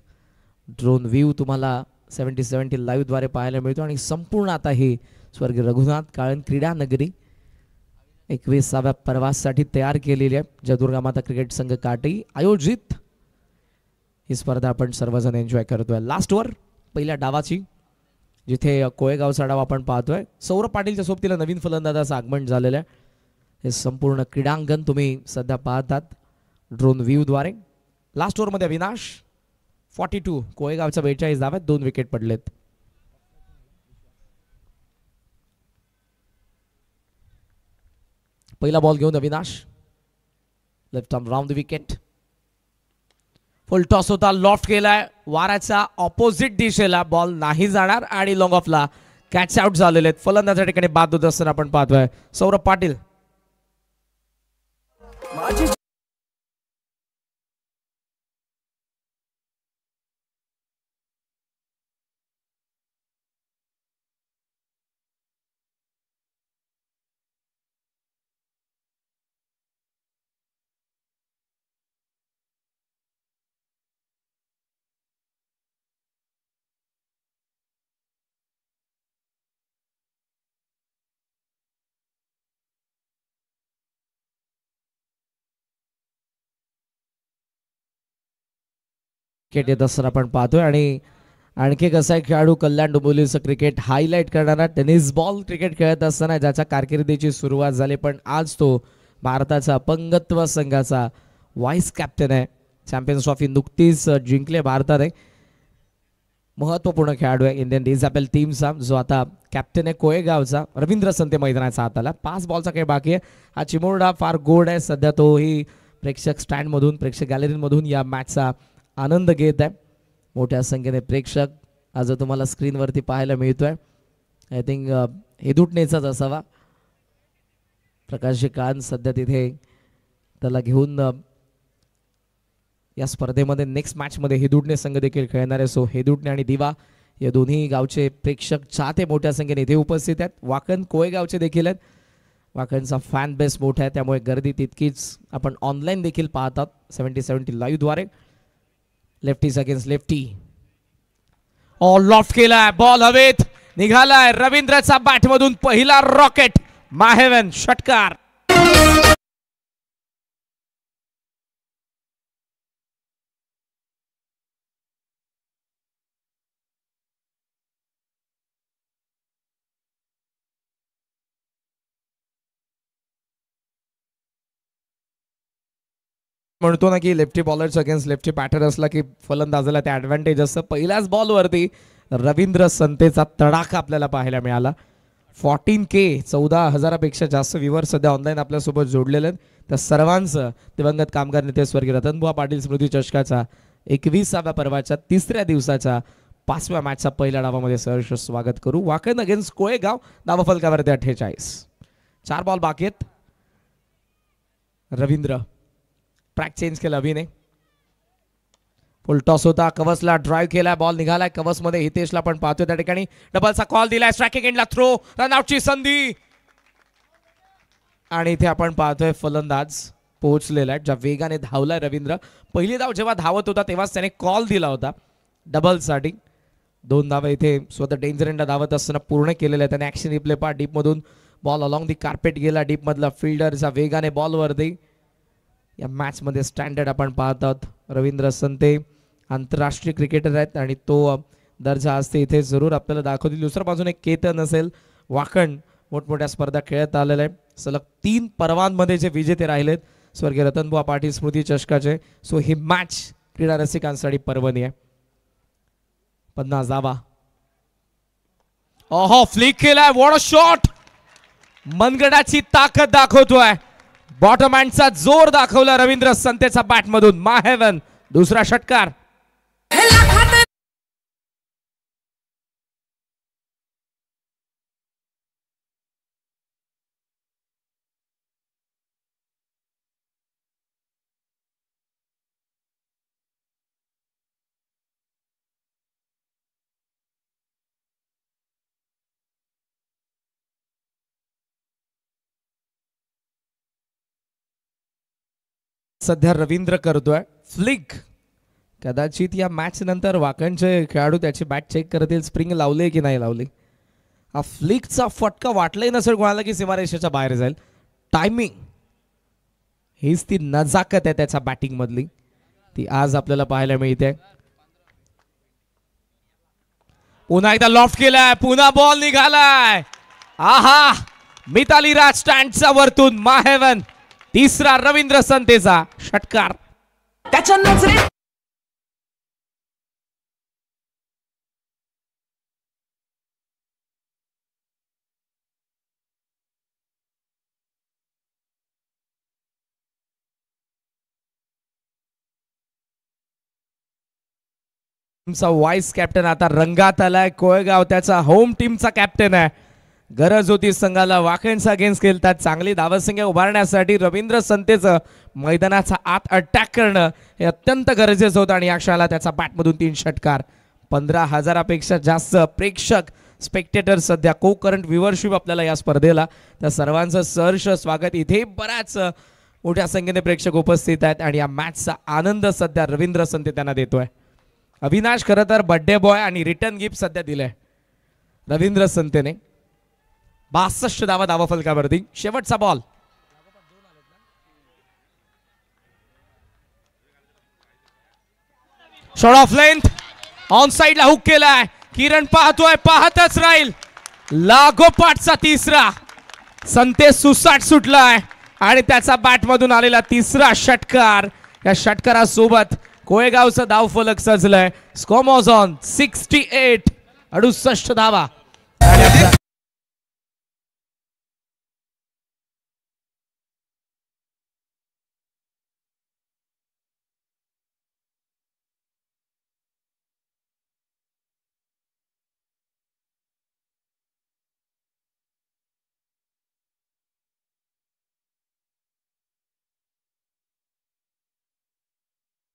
ड्रोन व्ह्यू तुम्हाला 70-70 लाईव्हद्वारे पाहायला मिळतो आणि संपूर्ण आता ही स्वर्गीय रघुनाथ काळन क्रीडा नगरी 21व्या प्रवासासाठी तयार केलेली आहे. जयदुर्गा माता क्रिकेट संघ काटी आयोजित ही स्पर्धा आपण सर्वजण एन्जॉय करतोय. लास्ट ओव्हर पहिल्या डावाची जिथे कोळेगावचा डाव आपण पाहतोय. सौरभ पाटीलच्या सोबतीला नवीन फलंदाजाचं आगमन झालेलं आहे. हे संपूर्ण क्रीडांगण तुम्ही सध्या पाहतात ड्रोन व्ह्यूद्वारे. लास्ट ओव्हरमध्ये अविनाश 42 कोळेगावच्या 42 धाव्यात 2 विकेट पडलेत. पहिला बॉल घेऊन Avinash left arm round the wicket. Full toss होता, लॉफ्ट केलाय वाराच्या ऑपोजिट दिशेला. बॉल नाही जाणार आणि लॉंग ऑफला कॅच आउट झालेले आहेत. फलंदाजा ठिकाणी बाद होत असताना आपण पाहतोय सौरभ पाटील. क्रिकेट येत असताना आपण पाहतोय आणि आणखी कसा आहे खेळाडू कल्याण डोंबिवलीचं क्रिकेट हायलाईट करणारा टेनिस बॉल क्रिकेट खेळत असताना ज्याच्या कारकिर्दीची सुरुवात झाली पण आज तो भारताचा अपंगत्व संघाचा व्हाईस कॅप्टन आहे. चॅम्पियन्स ट्रॉफी नुकतीच जिंकले भारताने. महत्वपूर्ण खेळाडू आहे इंडियन डिझॅबल टीमचा जो आता कॅप्टन आहे कोळेगावचा. रवींद्र संते मैदानाचा हाताला 5 बॉलचा खेळ बाकी आहे. हा चिमुरडा फार गोड आहे. सध्या तोही प्रेक्षक स्टँडमधून प्रेक्षक गॅलरीमधून या मॅचचा आनंद घेत आहे. मोठ्या संख्येने प्रेक्षक आज तुम्हाला स्क्रीनवरती पाहायला मिळतोय. आय थिंक हेदुटणेचाच असावा. प्रकाशजी कान सध्या तिथे त्याला घेऊन या स्पर्धेमध्ये नेक्स्ट मॅचमध्ये हेदुटणे संघ देखील खेळणार आहे. सो हेदुटणे आणि दिवा या दोन्ही गावचे प्रेक्षक चाहते मोठ्या संख्येने इथे उपस्थित आहेत. वाकण कोळेगावचे देखील आहेत. वाकणचा फॅन बेस मोठा आहे त्यामुळे गर्दी तितकीच आपण ऑनलाईन देखील पाहतात 70-70 लाईव्हद्वारे. Lefties against lefty. All loft केलाय बॉल हवेत निघालाय. रवींद्रचा बॅटमधून पहिला रॉकेट माहेवन षटकार. म्हणतो ना की lefty bowlers against lefty batter असला की फलंदाजाला ते ॲडव्हान्टेज असतं. पहिल्याच बॉलवरती रवींद्र संतेचा तडाखा आपल्याला पाहायला मिळाला. 14K 14,000पेक्षा जास्त व्ह्यूअर सध्या ऑनलाईन आपल्यासोबत जोडलेले आहेत. त्या सर्वांचं दिवंगत कामगार नेते स्वर्गीय रतनबुवा पाटील स्मृती चषकाचा 21व्या पर्वाच्या 3ऱ्या दिवसाच्या 5व्या मॅचचा पहिल्या डावामध्ये सहर्ष स्वागत करू. वाकण अगेन्स्ट कोळेगाव धावफलकावरती 48. 4 बॉल बाकी आहेत. रवींद्र ट्रॅक चेंज केला अभिने. फुल टॉस होता, कवसला ड्राईव्ह केला, बॉल निघालाय कवसमध्ये. हितेशला पण पाहतोय त्या ठिकाणी डबलचा कॉल दिलाय. स्ट्रायकिंग एंडला थ्रो, रनआउटची संधी आणि इथे आपण पाहतोय फलंदाज पोहोचलेला आहे. ज्या वेगाने धावलाय रवींद्र. पहिली धाव जेव्हा धावत होता तेव्हाच त्याने कॉल दिला होता डबलसाठी. 2 धावा इथे स्वतः डेंजर एंडला धावत असताना पूर्ण केलेल्या आहे त्याने. ऍक्शन रिप्ले पहा. डीपमधून बॉल अलॉंग दी कार्पेट गेला. डीपमधला फिल्डरचा वेगाने बॉलवरती. या मॅचमध्ये स्टँडर्ड आपण पाहतात. रवींद्र संते आंतरराष्ट्रीय क्रिकेटर आहेत आणि तो दर्जा असते इथे जरूर आपल्याला दाखवतील. दुसऱ्या बाजूने केतन असेल. वाकण मोठमोठ्या स्पर्धा खेळत आलेले आहे. सलग 3 पर्वांमध्ये जे विजेते राहिलेत स्वर्गीय रतनबुवा पाटील स्मृती चषकाचे. सो ही मॅच क्रीडा रसिकांसाठी पर्वणी आहे. 50 धावा. ओहो फ्लिक केलाय. What a shot. मनगडाची ताकद दाखवतोय. बॉटम हँडचा जोर दाखवला रवींद्र संतेचा बॅटमधून. माहेवन दुसरा षटकार. सध्या रवींद्र करतोय फ्लिक. कदाचित या मॅच नंतर वाकणचे खेळाडू त्याची बॅट चेक करतील, स्प्रिंग लावले की नाही लावली. हा फ्लिकचा फटका वाटलाही नसेल कोणाला की सीमारेषेच्या बाहेर जाईल. टायमिंग हीच ती नजाकत आहे त्याच्या बॅटिंग मधली, ती आज आपल्याला पाहायला मिळते. पुन्हा एकदा लॉफ्ट केलाय, पुन्हा बॉल निघालाय. आहा, मिताली राज स्टँडच्या वरतून माहेवन. तिसरा रवींद्र संतेचा षटकार. त्याच्या नजरेत वाईस कॅप्टन आता रंगात आलाय. कोळगाव त्याचा होम टीमचा कॅप्टन आहे. गरज होती संघाला वाकणचा अगेन्स्ट खेळतात. चांगली धावसंख्या उभारण्यासाठी रवींद्र संतेचं मैदानाचा आत अटॅक करणं हे अत्यंत गरजेचं होतं आणि या क्षणाला त्याचा बॅटमधून 3 षटकार. 15,000पेक्षा जास्त प्रेक्षक स्पेक्टेटर सध्या को करंट व्ह्युअरशिप आपल्याला या स्पर्धेला. त्या सर्वांचं सहर्ष स्वागत. इथे बऱ्याच मोठ्या संख्येने प्रेक्षक उपस्थित आहेत आणि या मॅचचा आनंद सध्या रवींद्र संते त्यांना देतोय. अविनाश खरं तर बर्थडे बॉय आणि रिटर्न गिफ्ट सध्या दिलंय रवींद्र संतेने. 62 धावा फलकावरती. शेवटचा ball. Shot of length on साइडला हुक केलाय. किरण पाहतोय, पाहतच राहील. लागोपाठचा तिसरा. संते सुसाट सुटलाय आणि त्याचा बॅटमधून आलेला तिसरा षटकार. या षटकारासोबत कोळेगावचं धावफलक सजलंय. Score on 68. 68 धावा.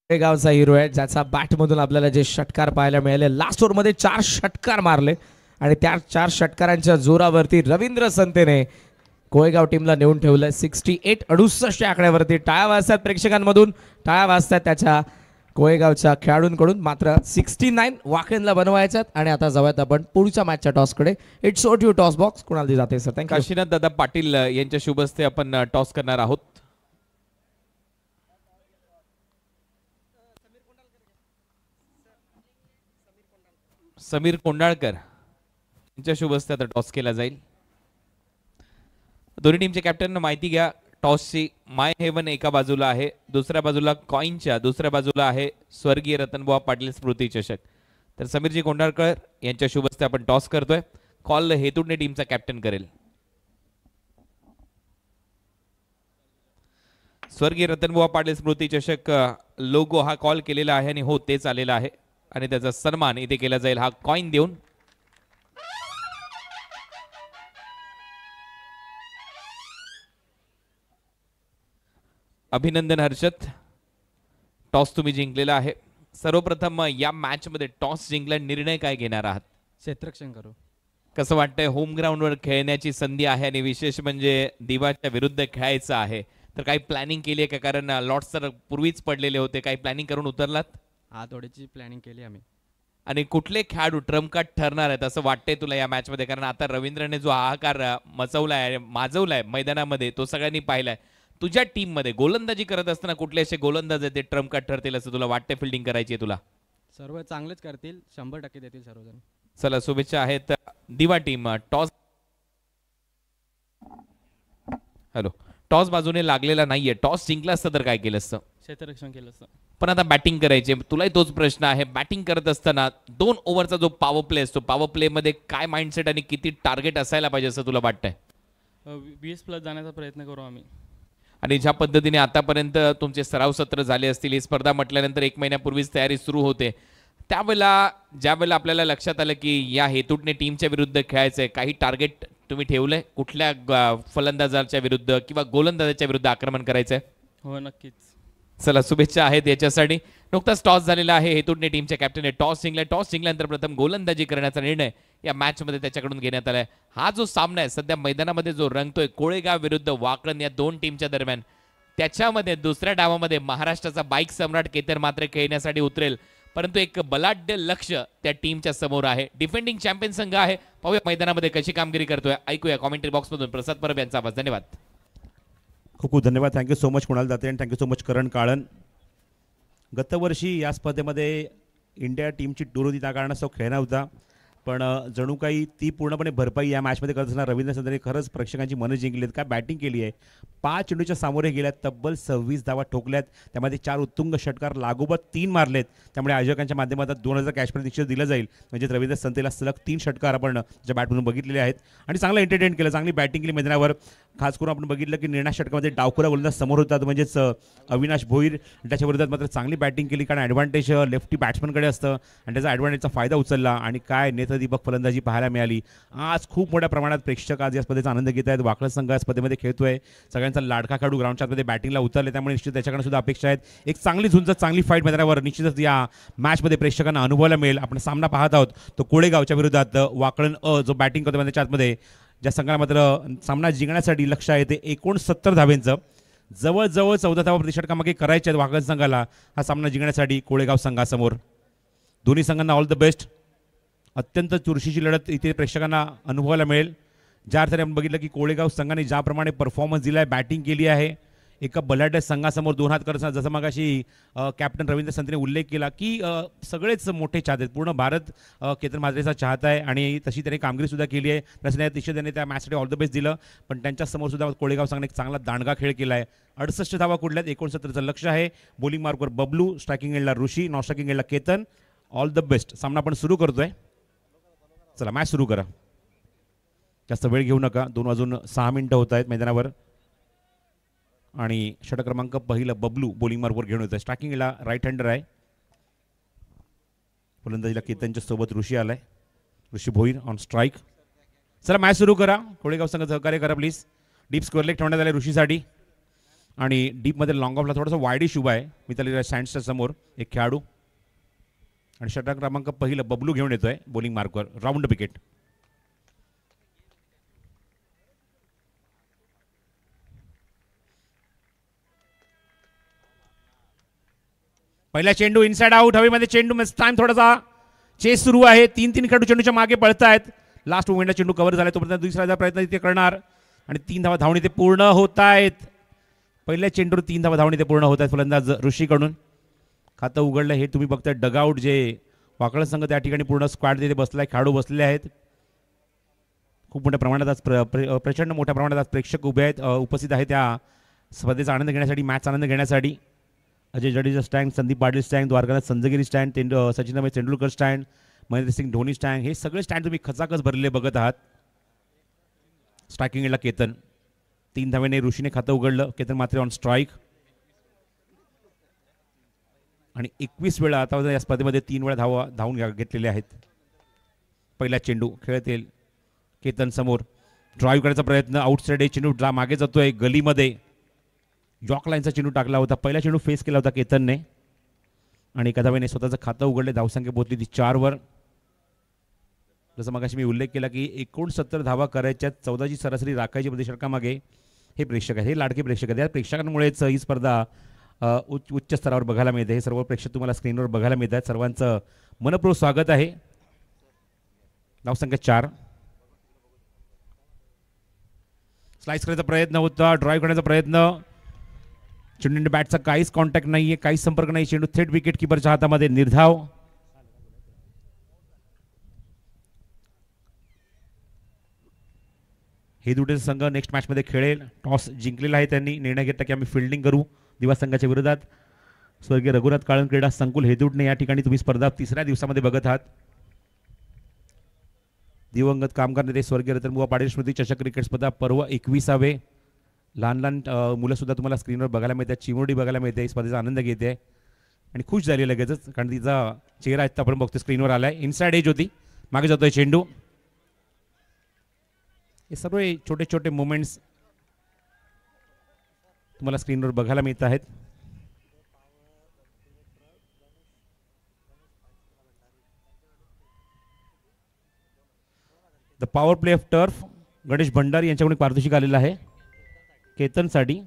गावचा हिरो आहे ज्याचा बॅटमधून आपल्याला जे षटकार पाहायला मिळाले. लास्ट ओव्हरमध्ये 4 षटकार मारले आणि त्या 4 षटकारांच्या जोरावरती रवींद्र संतेने कोळेगाव टीमला नेऊन ठेवलंय. 68. 68 आकड्यावरती. टाळ्या वाजतात प्रेक्षकांमधून, टाळ्या वाजतात त्याच्या कोळेगावच्या खेळाडूंकडून. मात्र 69 वाकणला बनवायच्यात. आणि आता जाऊयात आपण पुढच्या मॅचच्या टॉसकडे. It's out you toss box. कुणाला दी जाते सर? थँक्यू. काशीनाथ दादा पाटील यांच्या शुभ हस्ते आपण टॉस करणार आहोत. समीर कोंडाळकर यांच्या शुभ हस्ते आता टॉस केला जाईल. दोन्ही टीमचे कॅप्टन माहिती घ्या. टॉसची माय हेवन एका बाजूला आहे, दुसऱ्या बाजूला कॉईनच्या दुसऱ्या बाजूला आहे स्वर्गीय रतनबुवा पाटील स्मृती चषक. तर समीरजी कोंडाळकर यांच्या शुभ हस्ते आपण टॉस करतोय. कॉल हेतुडणे टीमचा कॅप्टन करेल. स्वर्गीय रतनबुवा पाटील स्मृती चषक लोगो हा कॉल केलेला आहे आणि हो तेच आलेला आहे आणि त्याचा सन्मान इथे केला जाईल हा कॉइन देऊन. अभिनंदन हर्षद, टॉस तुम्ही जिंकलेला आहे. सर्वप्रथम या मॅच मध्ये टॉस जिंकला, निर्णय काय घेणार आहात? क्षेत्ररक्षण करू. कसं वाटतंय? होम ग्राउंडवर खेळण्याची संधी आहे आणि विशेष म्हणजे दिवाच्या विरुद्ध खेळायचं आहे, तर काही प्लॅनिंग केली आहे का? कारण लॉट्स तर पूर्वीच पडलेले होते, काही प्लॅनिंग करून उतरलात? हा, थोडीची प्लॅनिंग केली आम्ही. आणि कुठले खेळाडू ट्रम्प कार्ड ठरणार आहेत असं वाटतंय तुला या मॅच मध्ये? कारण आता रवींद्रने जो हाहाकार मचवलाय, माजवलाय मैदानामध्ये, तो सगळ्यांनी पाहिलाय. तुझ्या टीम मध्ये गोलंदाजी करत असताना कुठले असे गोलंदाज आहेत ते ट्रम्प कार्ड ठरतील असं तुला वाटतंय? फिल्डिंग करायची आहे तुला? सर्व चांगलेच करतील, 100% देतील सर्वजण. चला, शुभेच्छा आहेत. दिवा टीम टॉस, हॅलो, टॉस बाजूने लागलेला नाहीये. टॉस जिंकला असतं तर काय केलं असतं? क्षेत्ररक्षण केलं असतं. पण आता बॅटिंग करायची, तुलाही तोच प्रश्न आहे. बॅटिंग करत असताना 2 ओव्हरचा जो पॉवर प्ले असतो, पॉवर प्ले मध्ये काय माइंडसेट आणि किती टार्गेट असायला पाहिजे असं तुला वाटतंय? 20+ जाण्याचा प्रयत्न करू आम्ही. आणि ज्या पद्धतीने आतापर्यंत तुमचे सराव सत्र झाले असतील, ही स्पर्धा म्हटल्यानंतर 1 महिन्यापूर्वीच तयारी सुरू होते, त्यावेळेला ज्यावेळेला आपल्याला लक्षात आलं की या हेतूने टीमच्या विरुद्ध खेळायचंय, काही टार्गेट तुम्ही ठेवलंय कुठल्या फलंदाजाच्या विरुद्ध किंवा गोलंदाजाच्या विरुद्ध आक्रमण करायचंय? हो, नक्कीच. चला, शुभेच्छा आहेत याच्यासाठी. नुकताच टॉस झालेला आहे, हेतुडणे टीमच्या कॅप्टनने टॉस जिंकलाय. टॉस जिंकल्यानंतर प्रथम गोलंदाजी करण्याचा निर्णय या मॅच मध्ये त्याच्याकडून घेण्यात आलाय. हा जो सामना आहे सध्या मैदानामध्ये जो रंगतोय, कोळेगाव विरुद्ध वाकण या 2 टीमच्या दरम्यान, त्याच्यामध्ये दुसऱ्या डावामध्ये महाराष्ट्राचा बाईक सम्राट केतन मात्र खेळण्यासाठी उतरेल, परंतु एक बलाढ्य लक्ष त्या टीमच्या समोर आहे. डिफेंडिंग चॅम्पियन संघ आहे. पाहूया मैदानामध्ये कशी कामगिरी करतोय. ऐकूया कॉमेंट्री बॉक्समधून प्रसाद परब यांचा आवाज. धन्यवाद. खूप खूप धन्यवाद. Thank you so much Kunal Date आणि थँक्यू सो मच करण काळन. गतवर्षी या स्पर्धेमध्ये इंडिया टीमची टूर होती, त्या कारणास्तव खेळणार होता, पण जणू काही ती पूर्णपणे भरपाई या मॅचमध्ये करत असताना रवींद्र संतांनी खरंच प्रेक्षकांची मनं जिंकली आहेत. काय बॅटिंग केली आहे. 5 चेंडूच्या सामोरे गेल्यात, तब्बल 26 धावा ठोकल्यात, त्यामध्ये 4 उत्तुंग षटकार लागोपाठ 3 मारलेत. त्यामुळे आयोजकांच्या माध्यमातून 2000 कॅश प्राइज निश्चित दिलं जाईल. म्हणजे रवींद्र संतेला सलग 3 षटकार आपण त्याच्या बॅटमधून बघितलेले आहेत आणि चांगलं एंटरटेन केलं, चांगली बॅटिंग केली मैदानावर. खास करून आपण बघितलं की निर्णायक षटकामध्ये डावखुरा गोलंदाज समोर होतात, म्हणजेच अविनाश भोईर. त्याच्या विरोधात मात्र चांगली बॅटिंग केली, कारण ॲडव्हान्टेज लेफ्टी बॅट्समनकडे असतं आणि त्याचा ॲडव्हान्टेजचा फायदा उचलला आणि काय नेत्रदीपक फलंदाजी पाहायला मिळाली. आज खूप मोठ्या प्रमाणात प्रेक्षक आज या स्पर्धेचा आनंद घेत आहेत. वाकड संघ या स्पर्धेमध्ये खेळतोय, सगळ्यांचा लाडका खेळाडू ग्राउंडच्या आतमध्ये बॅटिंगला उतरले, त्यामुळे निश्चित त्याच्याकडे सुद्धा अपेक्षा आहेत. एक चांगली झुंज, चांगली फाईट मैदानावर निश्चितच या मॅचमध्ये प्रेक्षकांना अनुभवायला मिळेल. आपण सामना पाहत आहोत तो कोळेगावच्या विरोधात वाकळण जो बॅटिंग करतो त्याच्या आतमध्ये. ज्या संघाला मात्र सामना जिंकण्यासाठी लक्ष आहे ते 69 धावेंचं, जवळजवळ 14 धावा प्रतिषटकामागे करायचे आहेत वाकड संघाला हा सामना जिंकण्यासाठी कोळेगाव संघासमोर. दोन्ही संघांना ऑल द बेस्ट. अत्यंत चुरशीची लढत इथे प्रेक्षकांना अनुभवायला मिळेल. ज्या अर्थाने आपण बघितलं की कोळेगाव संघाने ज्याप्रमाणे परफॉर्मन्स दिला आहे, बॅटिंग केली आहे, एका बलाढ्य संघासमोर 2 हात करताना, जसं मगाशी कॅप्टन रवींद्र संतेने उल्लेख केला की सगळेच मोठे चाहते आहेत, पूर्ण भारत केतन म्हात्रेचा चाहता आहे आणि तशी त्याने कामगिरीसुद्धा केली आहे. तसं तिथे त्याने त्या मॅचसाठी ऑल द बेस्ट दिलं, पण त्यांच्यासमोर सुद्धा कोळेगाव संघाने एक चांगला दांडगा खेळ केला आहे. 68 धावा कुठल्यात, 69चं लक्ष आहे. बॉलिंग मार्कवर बबलू, स्ट्रायकिंग एंडला ऋषी, नॉन स्ट्रायकिंग एंडला केतन. All the best. सामना आपण सुरू करतोय. चला मॅच सुरू करा, जास्त वेळ घेऊ नका. 2 वाजून 6 मिनिटं होत आहेत मैदानावर आणि षटक क्रमांक पहिलं बबलू बॉलिंग मार्कवर घेऊन येतोय. स्ट्रायकिंगला राईट हँडर आहे. फलंदाजीला केतनच्या सोबत ऋषी आलाय, ऋषी भोईर ऑन स्ट्राईक. चला मॅच सुरू करा. कोळेगाव संघ सहकार्य करा प्लीज. डीप स्क्वेअर लेग ठेवण्यात आले ऋषीसाठी आणि डीपमध्ये लॉंग ऑफला थोडासा वाईडिश उभा आहे मिताली सँड्सच्या समोर एक खेळाडू आणि षटक क्रमांक पहिलं बबलू घेऊन येतोय बॉलिंग मार्कवर. Round wicket. पहिला चेंडू इनसाइड आउट. हवेमध्ये चेंडू टाइम थोडासा चेस सुरू आहे. 3 खेळाडू चेंडूच्या मागे पळतायत. लास्ट मोमेंटला चेंडू कव्हर झाला, तोपर्यंत दुसरा प्रयत्न इथे करणार आणि 3 धावा धावणी ते पूर्ण होत आहेत. पहिल्या चेंडूवर 3 धावा धावणी ते पूर्ण होत आहेत फलंदाज ऋषीकडून. खातं उघडलं हे तुम्ही बघताय डगआउट, जे वाकड संघ त्या ठिकाणी पूर्ण स्क्वॅड तिथे बसलाय, खेळाडू बसले आहेत. खूप मोठ्या प्रमाणात आज प्रचंड मोठ्या प्रमाणात आज प्रेक्षक उभे आहेत, उपस्थित आहेत त्या स्पर्धेचा आनंद घेण्यासाठी, मॅचचा आनंद घेण्यासाठी. Ajay Jadeja stand, Sandeep Patil stand, Dwarkanath Sanzgiri stand, Sachin Tendulkar stand, Mahendra Singh Dhoni stand, हे सगळे स्टँड तुम्ही खचाखच भरलेले बघत आहात. स्ट्रायकिंगला केतन. 3 धावेने ऋषीने खातं उघडलं. केतन मात्र ऑन स्ट्राईक आणि 21 वेळा आता या स्पर्धेमध्ये 3 वेळा धावून घेतलेले आहेत. पहिला चेंडू खेळत येईल केतन समोर. ड्राईव्ह करायचा प्रयत्न, आउटसाइड चेंडू मागे जातोय गलीमध्ये. जॉक लाईनचा चेंडू टाकला होता. पहिला चेंडू फेस केला होता केतनने आणि एका धावेने स्वतःचं खातं उघडले. धावसंख्या पोहोचली ती 4 वर. जसं मगाशी मी उल्लेख केला की 69 धावा करायच्या, 14ची सरासरी राखायची प्रतिषटकामागे हे प्रेक्षक आहेत, हे लाडके प्रेक्षक आहेत. या प्रेक्षकांमुळेच ही स्पर्धा उच्च स्तरावर बघायला मिळते. हे सर्व प्रेक्षक तुम्हाला स्क्रीनवर बघायला मिळत आहेत. सर्वांचं मनपूर्वक स्वागत आहे. धावसंख्या 4. स्लाइस करायचा प्रयत्न होता, ड्राईव्ह करण्याचा प्रयत्न. चेंडू बॅटचा काहीच कॉन्टॅक्ट नाहीये, काहीच संपर्क नाही. चेंडू थेट विकेट किपरच्या हातामध्ये. निर्धाव. हे दुटे संघ नेक्स्ट मॅचमध्ये खेळेल. टॉस जिंकलेला आहे त्यांनी. निर्णय घेतला की आम्ही फिल्डिंग करू दिवा संघाच्या विरोधात. स्वर्गीय रघुनाथ काळन क्रीडा संकुल हेदुटणे या ठिकाणी तुम्ही स्पर्धा 3ऱ्या दिवसामध्ये बघत आहात. दिवंगत कामगार नेते स्वर्गीय रतनबुवा पाटील स्मृती चषक क्रिकेट स्पर्धा पर्व 21वे. लहान लहान मुलं सुद्धा तुम्हाला स्क्रीनवर बघायला मिळतात. चिमुरडी बघायला मिळते. स्पर्धेचा आनंद घेते आणि खुश झाली लगेचच, कारण तिचा चेहरा आता आपण बघतो स्क्रीनवर आलाय. इनसाइड एज होती, मागे जातोय चेंडू. हे सर्व छोटे छोटे मोमेंट्स तुम्हाला स्क्रीनवर बघायला मिळत आहेत. The power play of turf Ganesh Bhandari यांच्याकडून पारितोषिक आलेलं आहे केतनसाठी.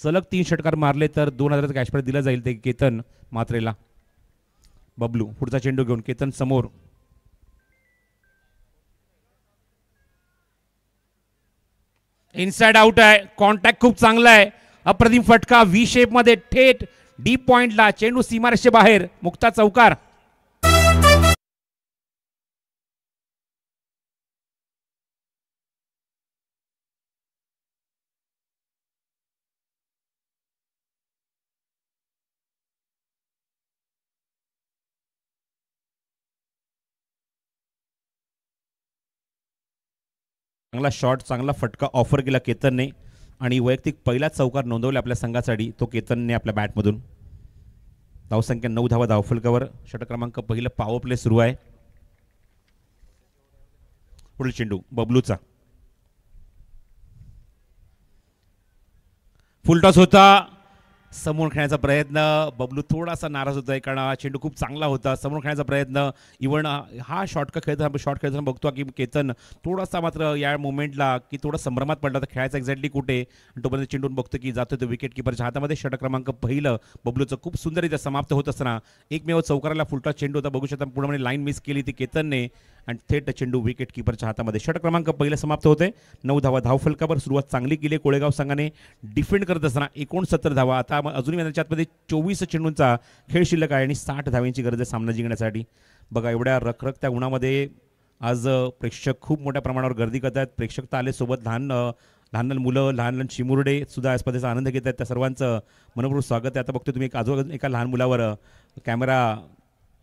सलग 3 षटकार मारले तर 2000चं कॅश प्राइज दिलं जाईल ते केतन मात्रेला. बबलू पुढचा चेंडू घेऊन केतन समोर. इनसाइड आउट आहे. कॉन्टॅक्ट खूप चांगला आहे. अप्रतिम फटका व्ही शेप मध्ये थेट डीप पॉइंटला. चेंडू सीमारेषे बाहेर. मुक्ता चौकार. चांगला शॉट, चांगला फटका ऑफर केला केतनने आणि वैयक्तिक पहिलाच चौकार नोंदवला आपल्या संघासाठी तो केतनने आपल्या बॅटमधून. धावसंख्या 9 धावा धावफलकावर. षटक क्रमांक पहिलं पॉवर प्ले सुरू आहे. पुढील चेंडू बबलूचा. फुलटॉस होता. समोर खेळण्याचा प्रयत्न. बबलू थोडासा नाराज होतोय कारण हा चेंडू खूप चांगला होता. समोर खेळण्याचा प्रयत्न. इव्हन हा शॉट खेळताना बघतो की केतन थोडासा मात्र या मोमेंटला की थोडा संभ्रमात पडला तर खेळायचा एक्झॅक्टली कुठे. आणि तोपर्यंत चेंडून बघतो की जातो तो विकेट किपरच्या हातामध्ये. षटक क्रमांक पहिलं बबलूचं खूप सुंदररित्या समाप्त होत असताना एकमेव चौकाराला फुलटॉस चेंडू होता. बघू शकता पूर्णपणे लाईन मिस केली ती केतनने आणि थेट चेंडू विकेट किपरच्या हातामध्ये. षटक क्रमांक पहिलं समाप्त होते. 9 धावा धावफलकावर. सुरुवात चांगली केली कोळेगाव संघाने डिफेंड करत असताना. 69 धावा. आता अजूनही मैदानाच्या आतमध्ये 24 चेंडूंचा खेळ शिल्लक आहे आणि 60 धाव्यांची गरज आहे सामना जिंकण्यासाठी. बघा एवढ्या रखरखत्या उन्हामध्ये आज प्रेक्षक खूप मोठ्या प्रमाणावर गर्दी करत आहेत. प्रेक्षक तर आले सोबत लहान लहान मुलं, लहान लहान चिमुरडे सुद्धा या स्पर्धेचा आनंद घेत आहेत. त्या सर्वांचं मनपूर्वक स्वागत आहे. आता बघतो तुम्ही एका लहान मुलावर कॅमेरा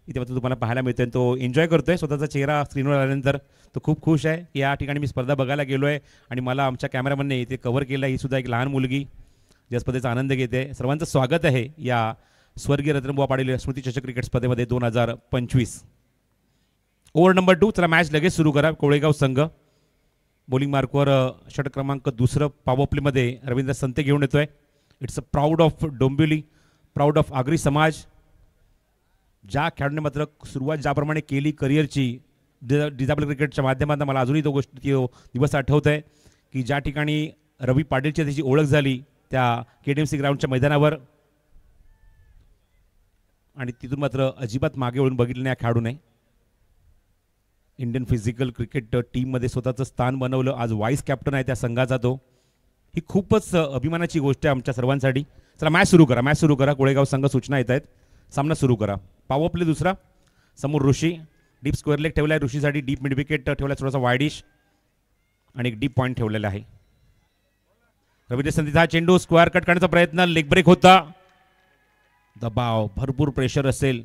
इथे तुम्हाला पाहायला मिळतोय. तो एन्जॉय करतोय. स्वतःचा चेहरा स्क्रीनवर आल्यानंतर तो खूप खुश आहे की या ठिकाणी मी स्पर्धा बघायला गेलो आहे आणि मला आमच्या कॅमेरामॅनने इथे कव्हर केलं. ही सुद्धा एक लहान मुलगी या स्पर्धेचा आनंद घेते. सर्वांचं स्वागत आहे या स्वर्गीय रत्नबुवा पाटील स्मृती चषक क्रिकेट स्पर्धेमध्ये 2025. Over number 2. चला मॅच लगेच सुरू करा. कोळेगाव संघ बॉलिंग मार्कवर षटक क्रमांक दुसरं पॉवर प्लेमध्ये रवींद्र संते घेऊन येतोय. It's a proud of Dombivli, proud of Agri समाज. ज्या खेळाडूने मात्र सुरुवात ज्याप्रमाणे केली करिअरची डिझाबल क्रिकेटच्या माध्यमातून मला अजूनही तो दिवस आठवत आहे की ज्या ठिकाणी रवी पाटीलची त्याची ओळख झाली त्या KTMC ग्राउंडच्या मैदानावर आणि तिथून मात्र अजिबात मागे वळून बघितलं नाही या खेळाडूने. इंडियन फिजिकल क्रिकेट टीममध्ये स्वतःचं स्थान बनवलं. आज वाईस कॅप्टन आहे त्या संघाचा तो. ही खूपच अभिमानाची गोष्ट आहे आमच्या सर्वांसाठी. चला मॅच सुरू करा. मॅच सुरू करा. कोळेगाव संघ सूचना येत आहेत. सामना सुरू करा. पॉवर प्ले दुसरा. समोर ऋषी. डीप स्क्वेअर लेग ठेवला आहे ऋषीसाठी. डीप मिड विकेट ठेवला थोडासा वायडिश आणि एक डीप पॉईंट ठेवलेला आहे. रवींद्र संधीचा हा चेंडू स्क्वेअर कट करण्याचा प्रयत्न. लेग ब्रेक होता. दबाव भरपूर प्रेशर असेल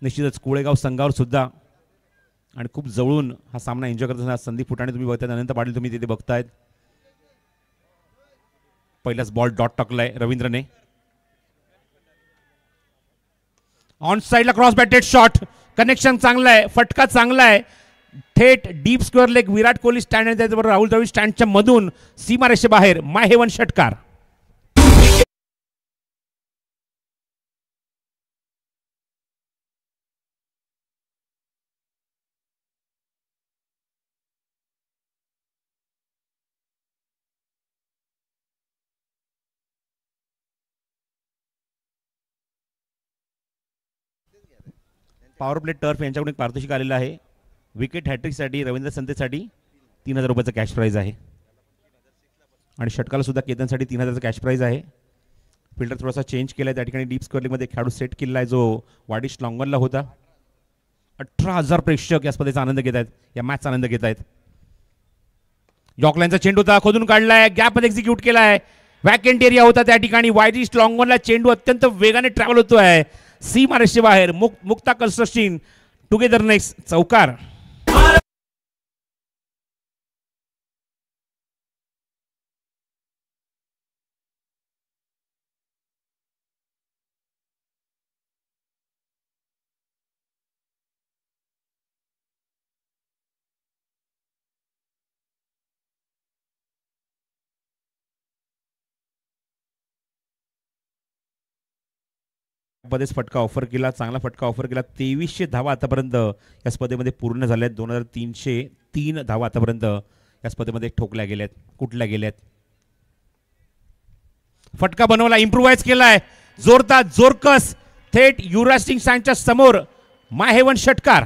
निश्चितच कोळेगाव संघावर सुद्धा आणि खूप जवळून हा सामना एन्जॉय करत असताना संदीप फुटाणे तुम्ही बघताय. अनंत पाटील तुम्ही तिथे बघतायत. पहिलाच बॉल डॉट टाकलाय रवींद्रने. ऑन साइडला क्रॉस बॅटेड शॉट. कनेक्शन चांगलं आहे. फटका चांगला आहे. थेट deep square leg. Virat Kohli stand आहे त्याच्याबरोबर राहुल द्रविड स्टँडच्या मधून सीमारेषे बाहेर. माय हेवन षटकार. पॉवर प्ले टर्फ यांच्याकडून एक पारितोषिक आलेलं आहे. विकेट हॅट्रिकसाठी रवींद्र संतेसाठी 3000 रुपयाचं कॅश प्राईज आहे आणि षटकाला सुद्धा केतनसाठी 3000चं कॅश प्राईज आहे. फिल्डर थोडासा चेंज केला आहे त्या ठिकाणी. डीप स्क्वेअर लेगमध्ये खेळाडू सेट केलेला आहे जो वाडिश लॉंगनला होता. 18,000 प्रेक्षक या स्पर्धेचा आनंद घेत आहेत. या मॅचचा आनंद घेत आहेत. यॉर्कलाईनचा चेंडू होता. खोदून काढलाय. गॅपमध्ये एक्झिक्यूट केला आहे. वॅकेंट एरिया होता त्या ठिकाणी. वाडिश लॉंगनला चेंडू अत्यंत वेगाने ट्रॅव्हल होतोय सीमारेषे बाहेर. मुक्ता कन्स्ट्रक्शन टुगेदर नेक्स्ट चौकार. पदेच फटका ऑफर केला. चांगला फटका ऑफर केला. 2300 धावा आतापर्यंत या स्पर्धेमध्ये पूर्ण झाल्या आहेत. 2303 धावा आतापर्यंत या स्पर्धेमध्ये ठोकल्या गेल्यात, कुठल्या गेल्यात. फटका बनवला, इम्प्रुव्हाइज केलाय, जोरदार जोरकस थेट युवराज सिंग सँडच्या समोर माय हेवन षटकार.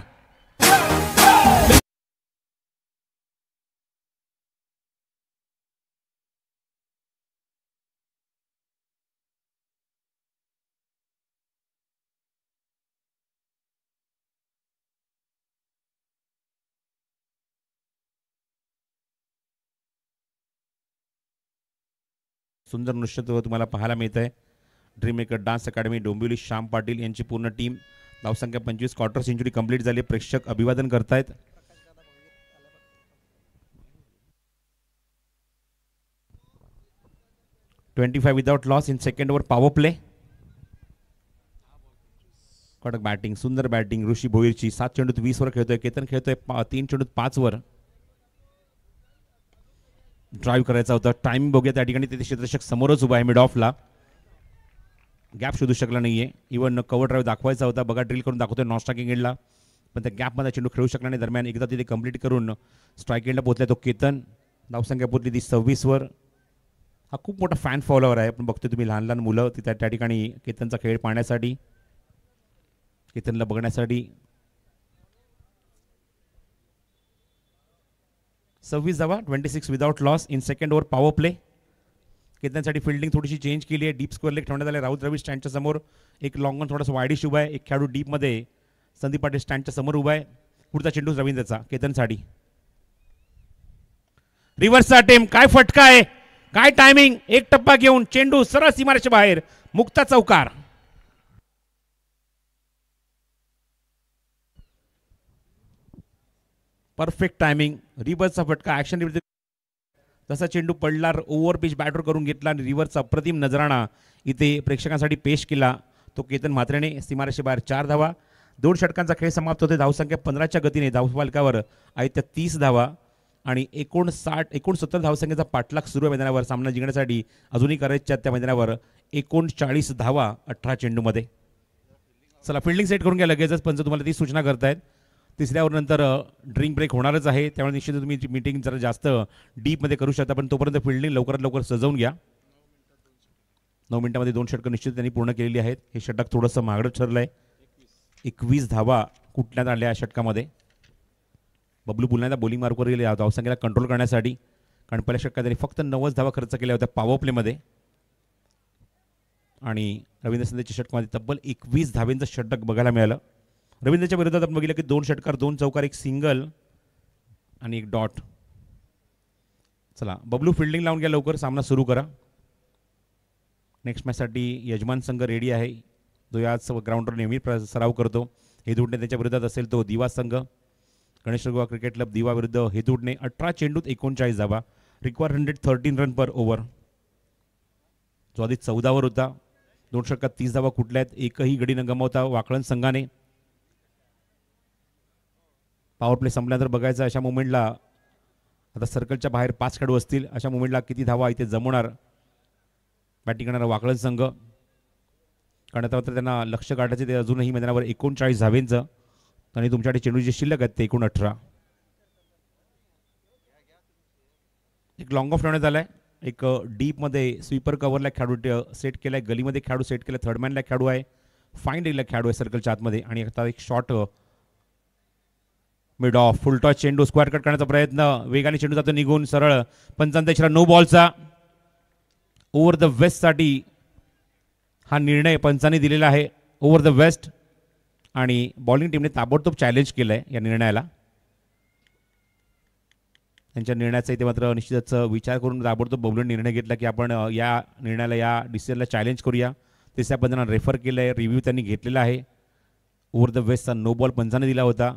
सुंदर नृत्य तुम्हाला पाहायला मिळत आहे. Dream maker dance academy Dombivli Shyam Patil यांची पूर्ण टीम. धावसंख्या 25, क्वार्टर सेंचुरी कंप्लीट झाली. प्रेक्षक अभिवादन करतायत. $25 without loss in second over power play. कडक बॅटिंग, सुंदर बॅटिंग ऋषी भोईरची. 7 चेंडूत 20 वर खेळतोय. केतन खेळतोय 3 चेंडूत 5 वर. ड्राईव्ह करायचा होता. टाइम बघूया त्या ठिकाणी. तिथे क्षेत्ररक्षक समोरच उभा आहे मिड ऑफला. गॅप शोधू शकला नाहीये. इव्हन कव्हर ड्राईव्ह दाखवायचा होता. बघा ड्रिल करून दाखवतोय नॉन स्ट्रायकिंग एंडला, पण त्या गॅपमध्ये चेंडू खेळू शकला नाही. दरम्यान एकदा तिथे कंप्लीट करून स्ट्राईक एंडला पोहोचला तो केतन. धावसंख्या पोहोचली ती 26 वर. हा खूप मोठा फॅन फॉलोअर आहे. पण बघतोय तुम्ही लहान लहान मुलं तिथे त्या ठिकाणी केतनचा खेळ पाहण्यासाठी, केतनला बघण्यासाठी. 26 धावा, 26 without loss in second over power play. केतनसाठी फिल्डिंग थोडीशी चेंज केली आहे. डीप स्क्वेअर लेग ठेवण्यात आले. राहुल द्रविड स्टँडच्या समोर. एक लॉंग ऑन थोडासा वाईडिश उभा आहे. एक खेळाडू डीपमध्ये संदीप पाटील स्टँडच्या समोर उभा आहे. पुढचा चेंडू रवींद्रचा केतनसाठी. रिव्हर्सचा अटेम्प्ट. काय फटका आहे, काय टायमिंग. एक टप्पा घेऊन चेंडू सरळ सीमारेषेच्या बाहेर. मुक्ता चौकार. Perfect timing. रिव्हर्सचा फटका. ॲक्शन जसा चेंडू पडला ओव्हर पिच बॅटर करून घेतला आणि रिव्हर्सचा अप्रतिम नजराणा इथे प्रेक्षकांसाठी पेश केला तो केतन म्हात्रेने. सीमारेषे बाहेर 4 धावा. 2 षटकांचा खेळ समाप्त होते. धावसंख्या 15च्या गतीने धावफलकावर आहेत त्या 30 धावा आणि 69 धावसंख्येचा पाठलाग सुरू आहे मैदानावर. सामना जिंकण्यासाठी अजूनही करायच्या त्या मैदानावर 39 धावा 18 चेंडूमध्ये. चला फिल्डिंग सेट करून घ्या लगेचच. पंच तुम्हाला ती सूचना करतायत. तिसऱ्या ओव्हरनंतर ड्रिंक ब्रेक होणारच आहे. त्यामुळे निश्चित तुम्ही मीटिंग जरा जास्त डीपमध्ये करू शकता. पण तोपर्यंत फिल्डिंग लवकरात लवकर सजवून घ्या. 9 मिनिटांमध्ये 2 षटकं निश्चित त्यांनी पूर्ण केलेली आहेत. हे षटक थोडंसं महागडं ठरलं आहे. 21 धावा कुठण्यात आल्या या षटकामध्ये. बबलू पुन्हा बॉलिंग मार्कवर गेले धावसंख्येला कंट्रोल करण्यासाठी, कारण पहिल्या षटकात त्यांनी फक्त 90 धावा खर्च केल्या होत्या पॉवर प्लेमध्ये. आणि रवींद्र संदेच्या षटकामध्ये तब्बल 21 धावेंचं षटक बघायला मिळालं. रवींद्रच्या विरोधात आपण बघितलं की 2 षटकार 2 चौकार 1 सिंगल आणि 1 डॉट. चला बबलू फिल्डिंग लावून घ्या लवकर. सामना सुरू करा. नेक्स्ट मॅचसाठी यजमान संघ रेडी आहे, जो याच ग्राउंडवर नेहमी सराव करतो. हेदुडणे त्याच्या विरोधात असेल तो दिवा संघ. गणेश गोवा क्रिकेट क्लब दिवा विरुद्ध हेदुडणे. 18 चेंडूत 39 धावा. रिक्वायर 113 रन पर ओव्हर, जो आधी 14 वर होता. 2 षटकात 30 धावा कुठल्या आहेत. एकही गडी न गमावता वाकळण संघाने. पॉवर प्ले संपल्यानंतर बघायचं अशा मुवमेंटला आता सर्कलच्या बाहेर 5 खेळाडू असतील. अशा मुवमेंटला किती धावा इथे जमवणार बॅटिंग करणारा वाकळण संघ. कारण आता मात्र त्यांना लक्ष काढायचे ते अजूनही मैदानावर 39 धावेंचं. आणि तुमच्याकडे चेंडू जे शिल्लक आहेत ते 18. एक लॉंग ऑफ ठेवण्यात आलाय. एक डीपमध्ये स्वीपर कव्हरला खेळाडू सेट केलाय. गलीमध्ये खेळाडू सेट केलाय. थर्ड मॅनला खेळाडू आहे. फाईन डेला खेळाडू आहे सर्कलच्या आतमध्ये. आणि आता एक shot mid of full toss चेंडू स्क्वेअर कट करण्याचा प्रयत्न. वेगाने चेंडू जातो निघून सरळ. पंचांचा इशारा नो बॉलचा. ओव्हर द वेस्टसाठी हा निर्णय पंचांनी दिलेला आहे. Over the waist. आणि बॉलिंग टीमने ताबडतोब चॅलेंज केलं आहे या निर्णयाला. त्यांच्या निर्णयाचा इथे मात्र निश्चितच विचार करून ताबडतोब बबलूने निर्णय घेतला की आपण या निर्णयाला, या डिसिजनला चॅलेंज करूया. तिसऱ्या पंचांना रेफर केलं आहे. रिव्ह्यू त्यांनी घेतलेला आहे. ओव्हर द वेस्टचा नो बॉल पंचाने दिला होता.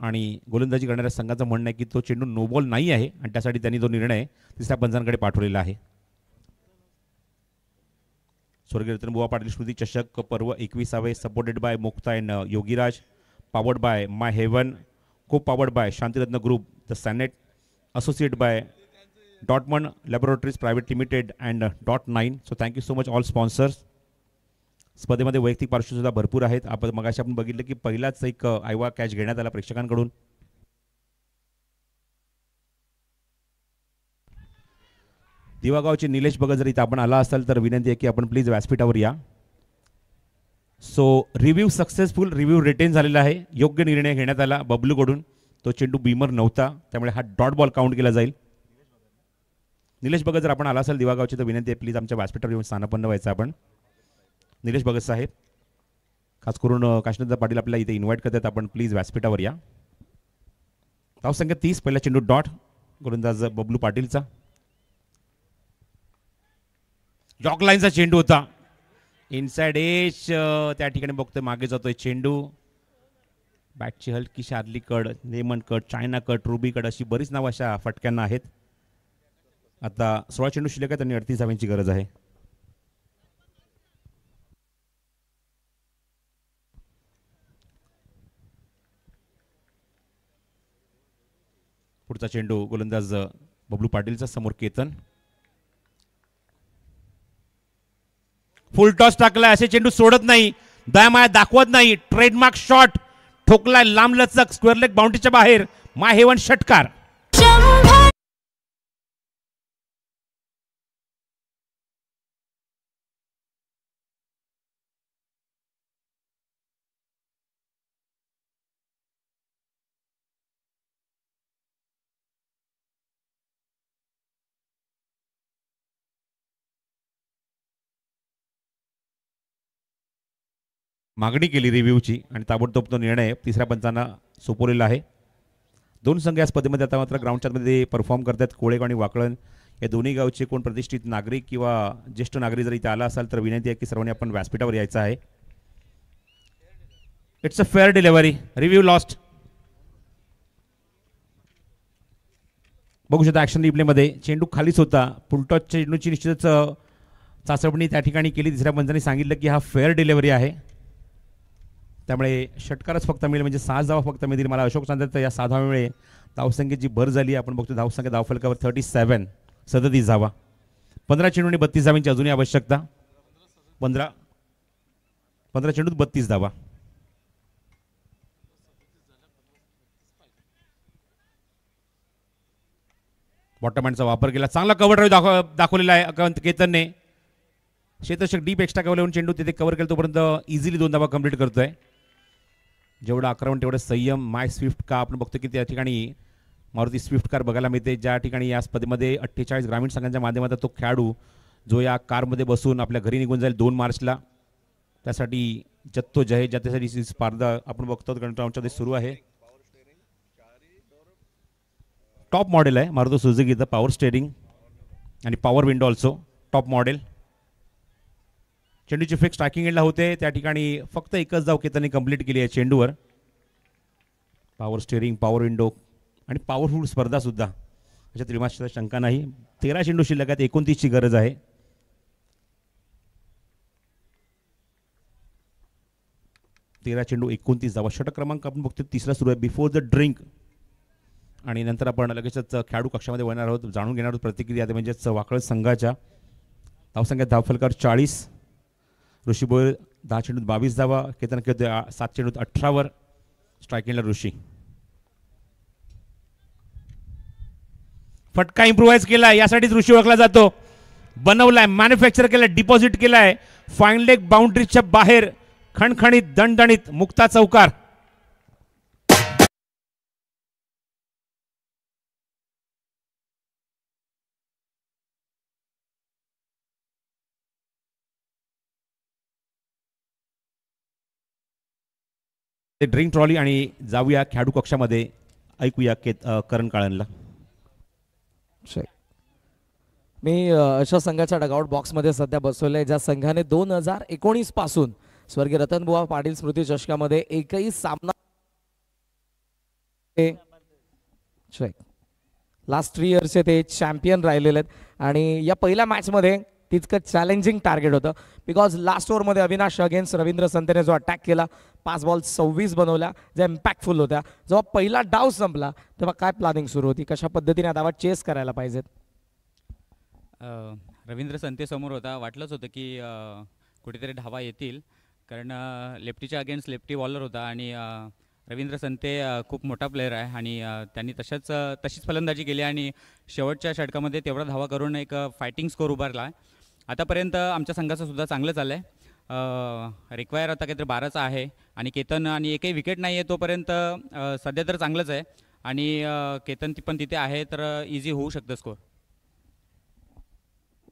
आणि गोलंदाजी करणाऱ्या संघाचं म्हणणं आहे की तो चेंडू नो बॉल नाही आहे आणि त्यासाठी त्यांनी तो निर्णय तिसऱ्या पंचांकडे पाठवलेला आहे. स्वर्गीय रतनबुवा पाटील स्मृती चषक पर्व 21वे supported by Mukta and Yogiraj, powered by my heaven, co powered by Shantiratna group, the senate, associate by Dotman laboratories private limited and .9. So thank you so much all sponsors. स्पर्धेमध्ये वैयक्तिक पार्श्वसुद्धा भरपूर आहेत. आपण मगाशी आपण बघितलं की पहिलाच एक आयवा कॅच घेण्यात आला प्रेक्षकांकडून. दिवागावचे निलेश भगत जर इथं आपण आला असाल तर विनंती आहे की आपण प्लीज व्यासपीठावर या. So review successful, review retain झालेला आहे. योग्य निर्णय घेण्यात आला बबलूकडून. तो चेंडू बीमर नव्हता, त्यामुळे हा डॉट बॉल काउंट केला जाईल. निलेश भगत जर आपण आला असाल दिवागावची तर विनंती आहे प्लीज आमच्या व्यासपीठावर येऊन स्थानापन्न व्हायचं आपण. निलेश भगत साहेब, खास करून काशीनाथ पाटील आपल्याला इथे इन्व्हाइट करतात, आपण प्लीज व्यासपीठावर या. धावसंख्या 30, पहिला चेंडू डॉट, गोलंदाज बबलू पाटीलचा. जॉक लाईनचा चेंडू होता, इनसाइड एज, त्या ठिकाणी बघतोय मागे जातोय चेंडू. बॅटची हलकी शार्ली कड, lemon cut, China cut, ruby cut अशी बरीच नावं अशा फटक्यांना आहेत. आता 16 चेंडू शिल्लक आहे, त्यांनी 38 धावांची गरज आहे. पुढचा चेंडू गोलंदाज बबलू पाटीलचा, समोर केतन. फुल टॉस टाकलाय, असे चेंडू सोडत नाही, दयामाया दाखवत नाही. ट्रेडमार्क शॉट ठोकलाय, लांब लचक, स्क्वेअर लेग बाउंड्रीच्या बाहेर. माय हेवन षटकार. मागणी केली रिव्ह्यूची आणि ताबडतोब तो निर्णय तिसऱ्या पंचांना सोपवलेला आहे. दोन संघ या स्पर्धेमध्ये आता मात्र ग्राउंडच्या मध्ये परफॉर्म करतात. कोळेगाव आणि वाकळण या दोन्ही गावचे कोण प्रतिष्ठित नागरिक किंवा ज्येष्ठ नागरिक जर इथे आला असाल तर विनंती आहे की सर्वांनी आपण व्यासपीठावर यायचं आहे. It's a fair delivery, review lost. बघू शकता ॲक्शन रिप्लेमध्ये चेंडू खालीच होता. फुलटॉस चेंडूची निश्चितच चाचपणी त्या ठिकाणी केली. तिसऱ्या पंचांनी सांगितलं की हा फेअर डिलिव्हरी आहे, त्यामुळे षटकारच फक्त मिळेल, म्हणजे 6 धावा फक्त मिळतील. मला अशोक सांगतात या 6 धावामुळे धावसंख्येची भर झाली. आपण बघतो धावसंख्या धावफलकावर 37 धावा. 15 चेंडूंनी 32 धावांची अजूनही आवश्यकता. 15 चेंडूत 32 धावा. बॉटमहँडचा वापर केला, चांगला कव्हर ड्राईव्ह दाखवलेला आहे केतनने. क्षेत्ररक्षक डीप एक्स्ट्रा कव्हर येऊन चेंडू तिथे कव्हर केला, तोपर्यंत इझिली 2 धावा कंप्लीट करतोय. जेवढं आक्रमण तेवढं संयम. माय स्विफ्ट का आपण बघतो की त्या ठिकाणी मारुती स्विफ्ट कार बघायला मिळते, ज्या ठिकाणी या स्पर्धेमध्ये 48 ग्रामीण संघांच्या माध्यमातून तो खेळाडू जो या कारमध्ये बसून आपल्या घरी निघून जाईल 2 मार्चला, त्यासाठी जद्दोजहद त्यासाठी स्पर्धा आपण बघतो ग्राउंडमध्ये सुरू आहे. टॉप मॉडेल आहे मारुती सुझुकीचं, पॉवर स्टेअरिंग आणि power window also top model. चेंडूची फिक्स स्ट्रायकिंग एंडला होते, त्या ठिकाणी फक्त एकच धाव केतनने कंप्लीट केली आहे चेंडूवर. पॉवर स्टेअरिंग, पॉवर विंडो आणि पॉवरफुल स्पर्धा सुद्धा, अशा त्रिमासिक शंका नाही. 13 चेंडू शिल्लक आहेत, 29ची गरज आहे. तेरा चेंडू 29 धावा. षटक क्रमांक आपण बघतो तिसरा सुरू आहे, बिफोर द ड्रिंक. आणि नंतर आपण लगेचच खेळाडू कक्षामध्ये वळणार आहोत, जाणून घेणार आहोत प्रतिक्रिया, म्हणजेच वाकळ संघाच्या. धावसंख्या धावफलकावर 40. ऋषी बोयर 10 चेंडूत 22 धावा. केतन 7 चेंडूत 18वर. स्ट्रायकिंगला ऋषी. फटका इम्प्रुव्हाइज केलाय, यासाठीच ऋषी ओळखला जातो. बनवलाय, मॅन्युफॅक्चर केलाय, डिपॉझिट केलाय. फाईन लेग बाउंड्रीच्या बाहेर खणखणीत दणदणीत मुक्ता चौकार. ते ड्रिंक ट्रॉली आणि जाऊया खेळाडू कक्षामध्ये, ऐकूया करण काळनला. मी अशा संघाच्या डगआउट बॉक्समध्ये सध्या बसवले ज्या संघाने 2019 पासून स्वर्गीय रतनबुवा पाटील स्मृती चषकामध्ये एकही सामना लास्ट 3 इयर्सचे ते चॅम्पियन राहिलेले आहेत. आणि या पहिल्या मॅचमध्ये तितकं चॅलेंजिंग टार्गेट होतं, बिकॉज लास्ट ओव्हरमध्ये अविनाश अगेन्स्ट रवींद्र संतेने जो अटॅक केला, 5 बॉल 26 बनवल्या, ज्या इम्पॅक्टफुल होत्या. जेव्हा पहिला डाव संपला तेव्हा काय प्लॅनिंग सुरू होती, कशा पद्धतीने धावा चेस करायला पाहिजेत? रवींद्र संते समोर होता, वाटलंच होतं की कुठेतरी धावा येतील, कारण लेफ्टीच्या अगेन्स्ट लेफ्टी बॉलर होता आणि रवींद्र संते खूप मोठा प्लेअर आहे आणि त्यांनी तशीच फलंदाजी केली आणि शेवटच्या षटकामध्ये तेवढा धावा करून एक फायटिंग स्कोर उभारला आहे. आतापर्यंत आमच्या संघाचं सुद्धा चांगलं चाललं आहे. रिक्वायर आता काहीतरी 12चा आहे आणि केतन आणि एकही विकेट नाही आहे तोपर्यंत सध्या तर चांगलंच आहे आणि केतन पण तिथे आहे तर इझी होऊ शकतं स्कोर.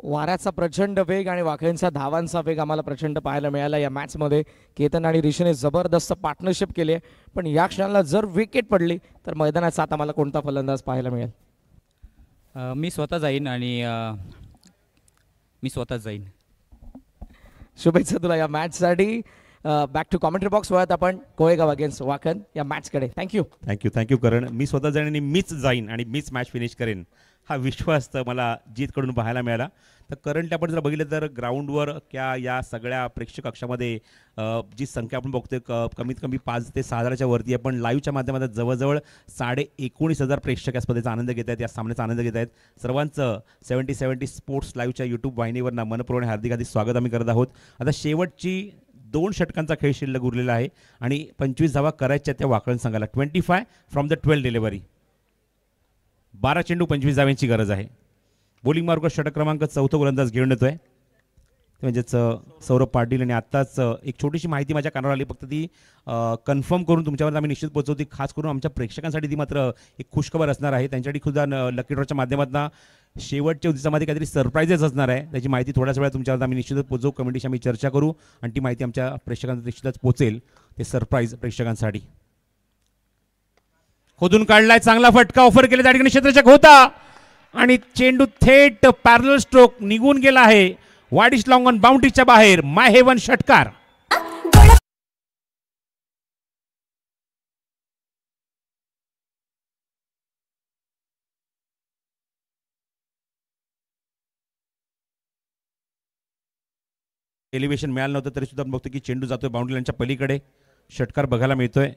वाऱ्याचा प्रचंड वेग आणि वाकड्यांचा धावांचा वेग आम्हाला प्रचंड पाहायला मिळाला या मॅचमध्ये. केतन आणि ऋषीने जबरदस्त पार्टनरशिप केली आहे, पण या क्षणाला जर विकेट पडली तर मैदानाचा आता आम्हाला कोणता फलंदाज पाहायला मिळेल? मी स्वतः जाईन. शुभेच्छा तुला या मॅचसाठी. बॅक टू कॉमेंट्री बॉक्स वळत आपण कोळेगाव अगेन्स्ट वाकण या मॅचकडे. थँक्यू करण. मी स्वतः जाईन आणि मीच जाईन आणि मीच मॅच फिनिश करेन हा विश्वास तर मला जीतकडून पाहायला मिळाला. तर करंटली आपण जर बघितलं तर ग्राउंडवर या सगळ्या प्रेक्षक कक्षामध्ये जी संख्या आपण बघतोय कमीत कमी 5 ते 6,000च्या वरती आहे. पण लाईव्हच्या माध्यमात जवळजवळ 19,500 प्रेक्षक या स्पर्धेचा आनंद घेत आहेत, या सामन्याचा आनंद घेत आहेत. सर्वांचं 70 स्पोर्ट्स लाईव्हच्या यूट्यूब वाहिनीवर मनपूर्वक हार्दिक स्वागत आम्ही करत आहोत. आता शेवटची 2 षटकांचा खेळ शिल्लक उरलेला आहे आणि 25 धावा करायच्या त्या वाकळण संघाला. 25 फ्रॉम द 12 डिलिव्हरी. 12 चेंडू 25 धाव्यांची गरज आहे. बॉलिंग मार्गावर षटक क्रमांक 4 गोलंदाज घेऊन येतोय म्हणजेच सौरभ पाटील. आणि आत्ताच एक छोटीशी माहिती माझ्या कानावर आली, फक्त ती कन्फर्म करून तुमच्यावर आम्ही निश्चित पोहोचवतो. खास करून आमच्या प्रेक्षकांसाठी ती मात्र एक खुशखबर असणार आहे. त्यांच्यासाठी सुद्धा लकी ड्रॉच्या माध्यमातून शेवटच्या दिवसामध्ये काहीतरी सरप्राईजेस असणार आहे. त्याची माहिती थोड्याच वेळात तुमच्यावर आम्ही निश्चितच पोहोचवू. कमिटीशी आम्ही चर्चा करू आणि ती माहिती आमच्या प्रेक्षकांना निश्चितच पोहोचेल. ते सरप्राईज प्रेक्षकांसाठी. खोदून काढलाय, चांगला फटका ऑफर केला त्या ठिकाणी क्षेत्ररक्षक होता आणि चेंडू थेट पॅरलल स्ट्रोक निघून गेला आहे. वाईड लॉंग ऑन बाउंड्रीच्या बाहेर. माय हेवन षटकार. एलिव्हेशन मिळालं नव्हतं तरी सुद्धा आपण बघतो की चेंडू जातोय बाउंड्री लाईनच्या पलीकडे. षटकार बघायला मिळतोय.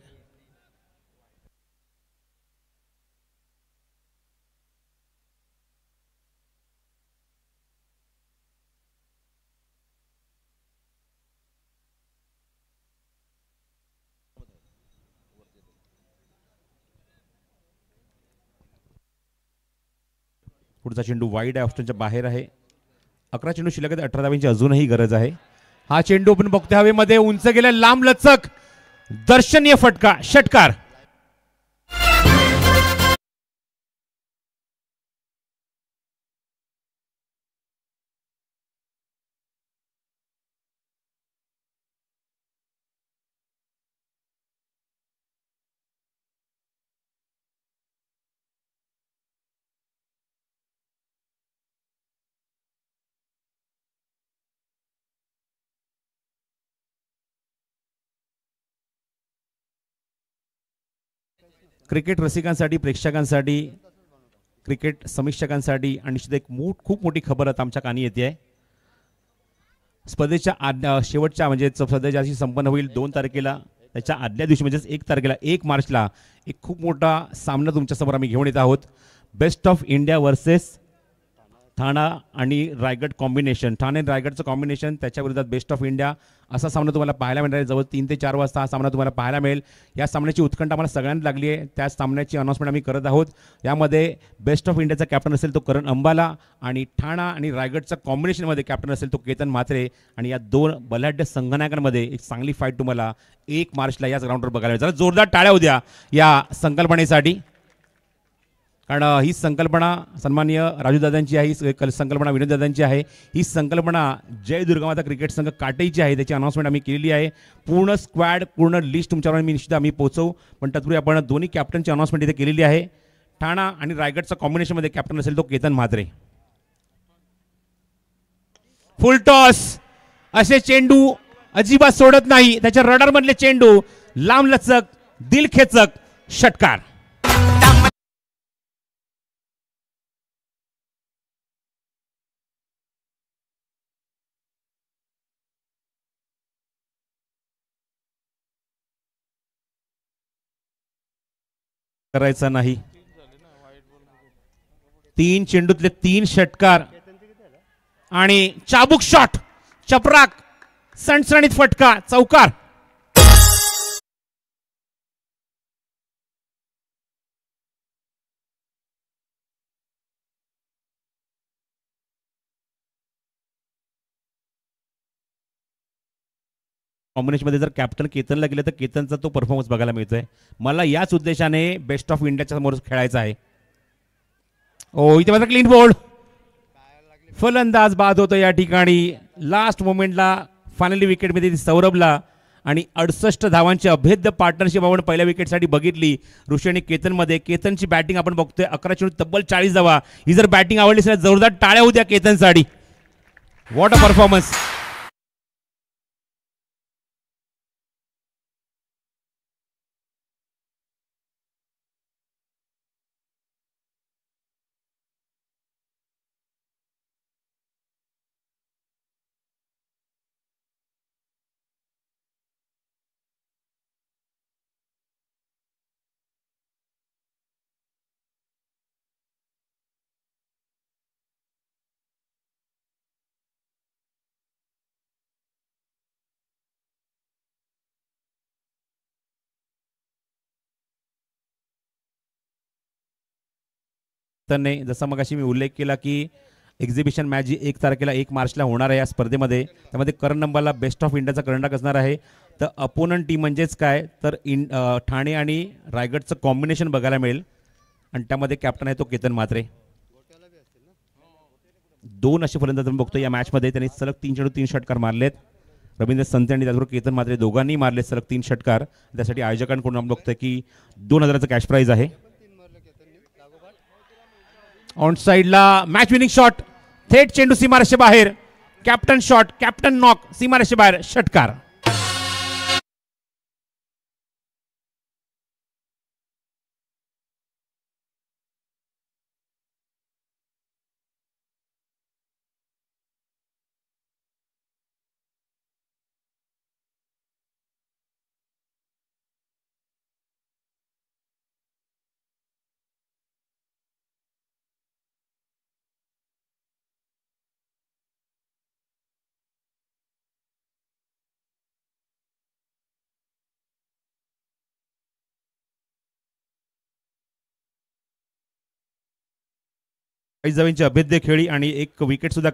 पुढचा चेंडू वाईड आहे, ऑप्शनच्या बाहेर आहे. 11 चेंडू शिल्लक आहेत, 18 धावांची अजूनही गरज आहे. हा चेंडू आपण बघतोय हवेमध्ये उंच गेला, लांब लचक दर्शनीय फटका. षटकार. क्रिकेट रसिकांसाठी, प्रेक्षकांसाठी, क्रिकेट समीक्षकांसाठी आणि निश्चित एक खूप मोठी खबर आता आमच्या कानी येते आहे. स्पर्धेच्या शेवटच्या म्हणजे स्पर्धेच्या दिवशी संपन्न होईल 2 तारखेला, त्याच्या आदल्या दिवशी म्हणजेच 1 तारखेला 1 मार्चला एक खूप मोठा सामना तुमच्यासमोर आम्ही घेऊन येत आहोत. बेस्ट ऑफ इंडिया वर्सेस ठाणा आणि रायगड कॉम्बिनेशन. ठाणे आणि रायगडचं कॉम्बिनेशन, त्याच्या विरोधात बेस्ट ऑफ इंडिया असा सामना तुम्हाला पाहायला मिळणार आहे. जवळ 3 ते 4 वाजता हा सामना तुम्हाला पाहायला मिळेल. या सामन्याची उत्कंठा आम्हाला सगळ्यांना लागली आहे. त्या सामन्याची अनाउन्समेंट आम्ही करत आहोत. यामध्ये बेस्ट ऑफ इंडियाचा कॅप्टन असेल तो करण अंबाला आणि ठाणा आणि रायगडचा कॉम्बिनेशनमध्ये कॅप्टन असेल तो केतन म्हात्रे. आणि या 2 बलाढ्य संघनायकांमध्ये एक चांगली फाईट तुम्हाला 1 मार्चला याच ग्राउंडवर बघायला मिळेल. जरा जोरदार टाळ्या उद्या या संकल्पनेसाठी, कारण ही संकल्पना सन्माननीय राजूदादांची आहे, ही संकल्पना विनोददादांची आहे. ही संकल्पना जय दुर्गामाता क्रिकेट संघ काटेची आहे. त्याची अनाउन्समेंट आम्ही केलेली आहे. पूर्ण स्क्वॅड, पूर्ण लिस्ट तुमच्यावर निश्चित आम्ही पोहोचवू. पण तत्पूर्वी आपण दोन्ही कॅप्टनची अनाउन्समेंट इथे केलेली आहे. ठाणा आणि रायगडचा कॉम्बिनेशनमध्ये कॅप्टन असेल तो केतन म्हात्रे. फुल टॉस. असे चेंडू अजिबात सोडत नाही. त्याच्या रडारमधले चेंडू लांब लचक, दिलखेचक. षटकार. करायचा नाही. 3 चेंडूतले 3 षटकार आणि चाबूक शॉट, चपराक, सणसणीत फटका, चौकार. कॉम्बिनेशनमध्ये जर कॅप्टन केतनला गेलं तर केतनचा तो परफॉर्मन्स बघायला मिळतोय. मला याच उद्देशाने बेस्ट ऑफ इंडियाच्या समोर खेळायचं आहे. ओ इथे मात्र क्लीन बोल्ड, फलंदाज बाद होतो या ठिकाणी. लास्ट मोमेंटला फायनली विकेट मिळते सौरभला आणि 68 धावांची अभेद्य पार्टनरशिप आपण पहिल्या विकेटसाठी बघितली ऋषी आणि केतनमध्ये. केतनची बॅटिंग आपण बघतोय 11 चेंडू तब्बल 40 धावा. ही जर बॅटिंग आवडली असेल जोरदार टाळ्या होत्या केतनसाठी. What a performance. ने जसा मगाशी मी उल्लेख केला की एक्झिबिशन मॅच जी 1 तारखेला 1 मार्चला होणार आहे या स्पर्धेमध्ये, त्यामध्ये करण नंबरला बेस्ट ऑफ इंडियाचा करंडक असणार आहे. तर अपोनंट टीम म्हणजेच काय तर ठाणे आणि रायगडचं कॉम्बिनेशन बघायला मिळेल आणि त्यामध्ये कॅप्टन आहे तो केतन म्हात्रे. 2 असे फलंदाज आपण बघतो या मॅचमध्ये. त्यांनी सलग 3 चेंडू 3 षटकार मारलेत. रवींद्र संते आणि त्याचबरोबर केतन म्हात्रे दोघांनी मारले सलग 3 षटकार. त्यासाठी आयोजकांकडून आपण बघतोय की 2000चं कॅश प्राईज आहे. ऑन साइडला मॅच विनिंग शॉट, थेट चेंडू सीमारेषे बाहेर. कॅप्टन शॉट, कॅप्टन नॉक, सीमारेषे बाहेर, षटकार. जवळची अभेद्य खेळी आणि एक विकेट सुद्धा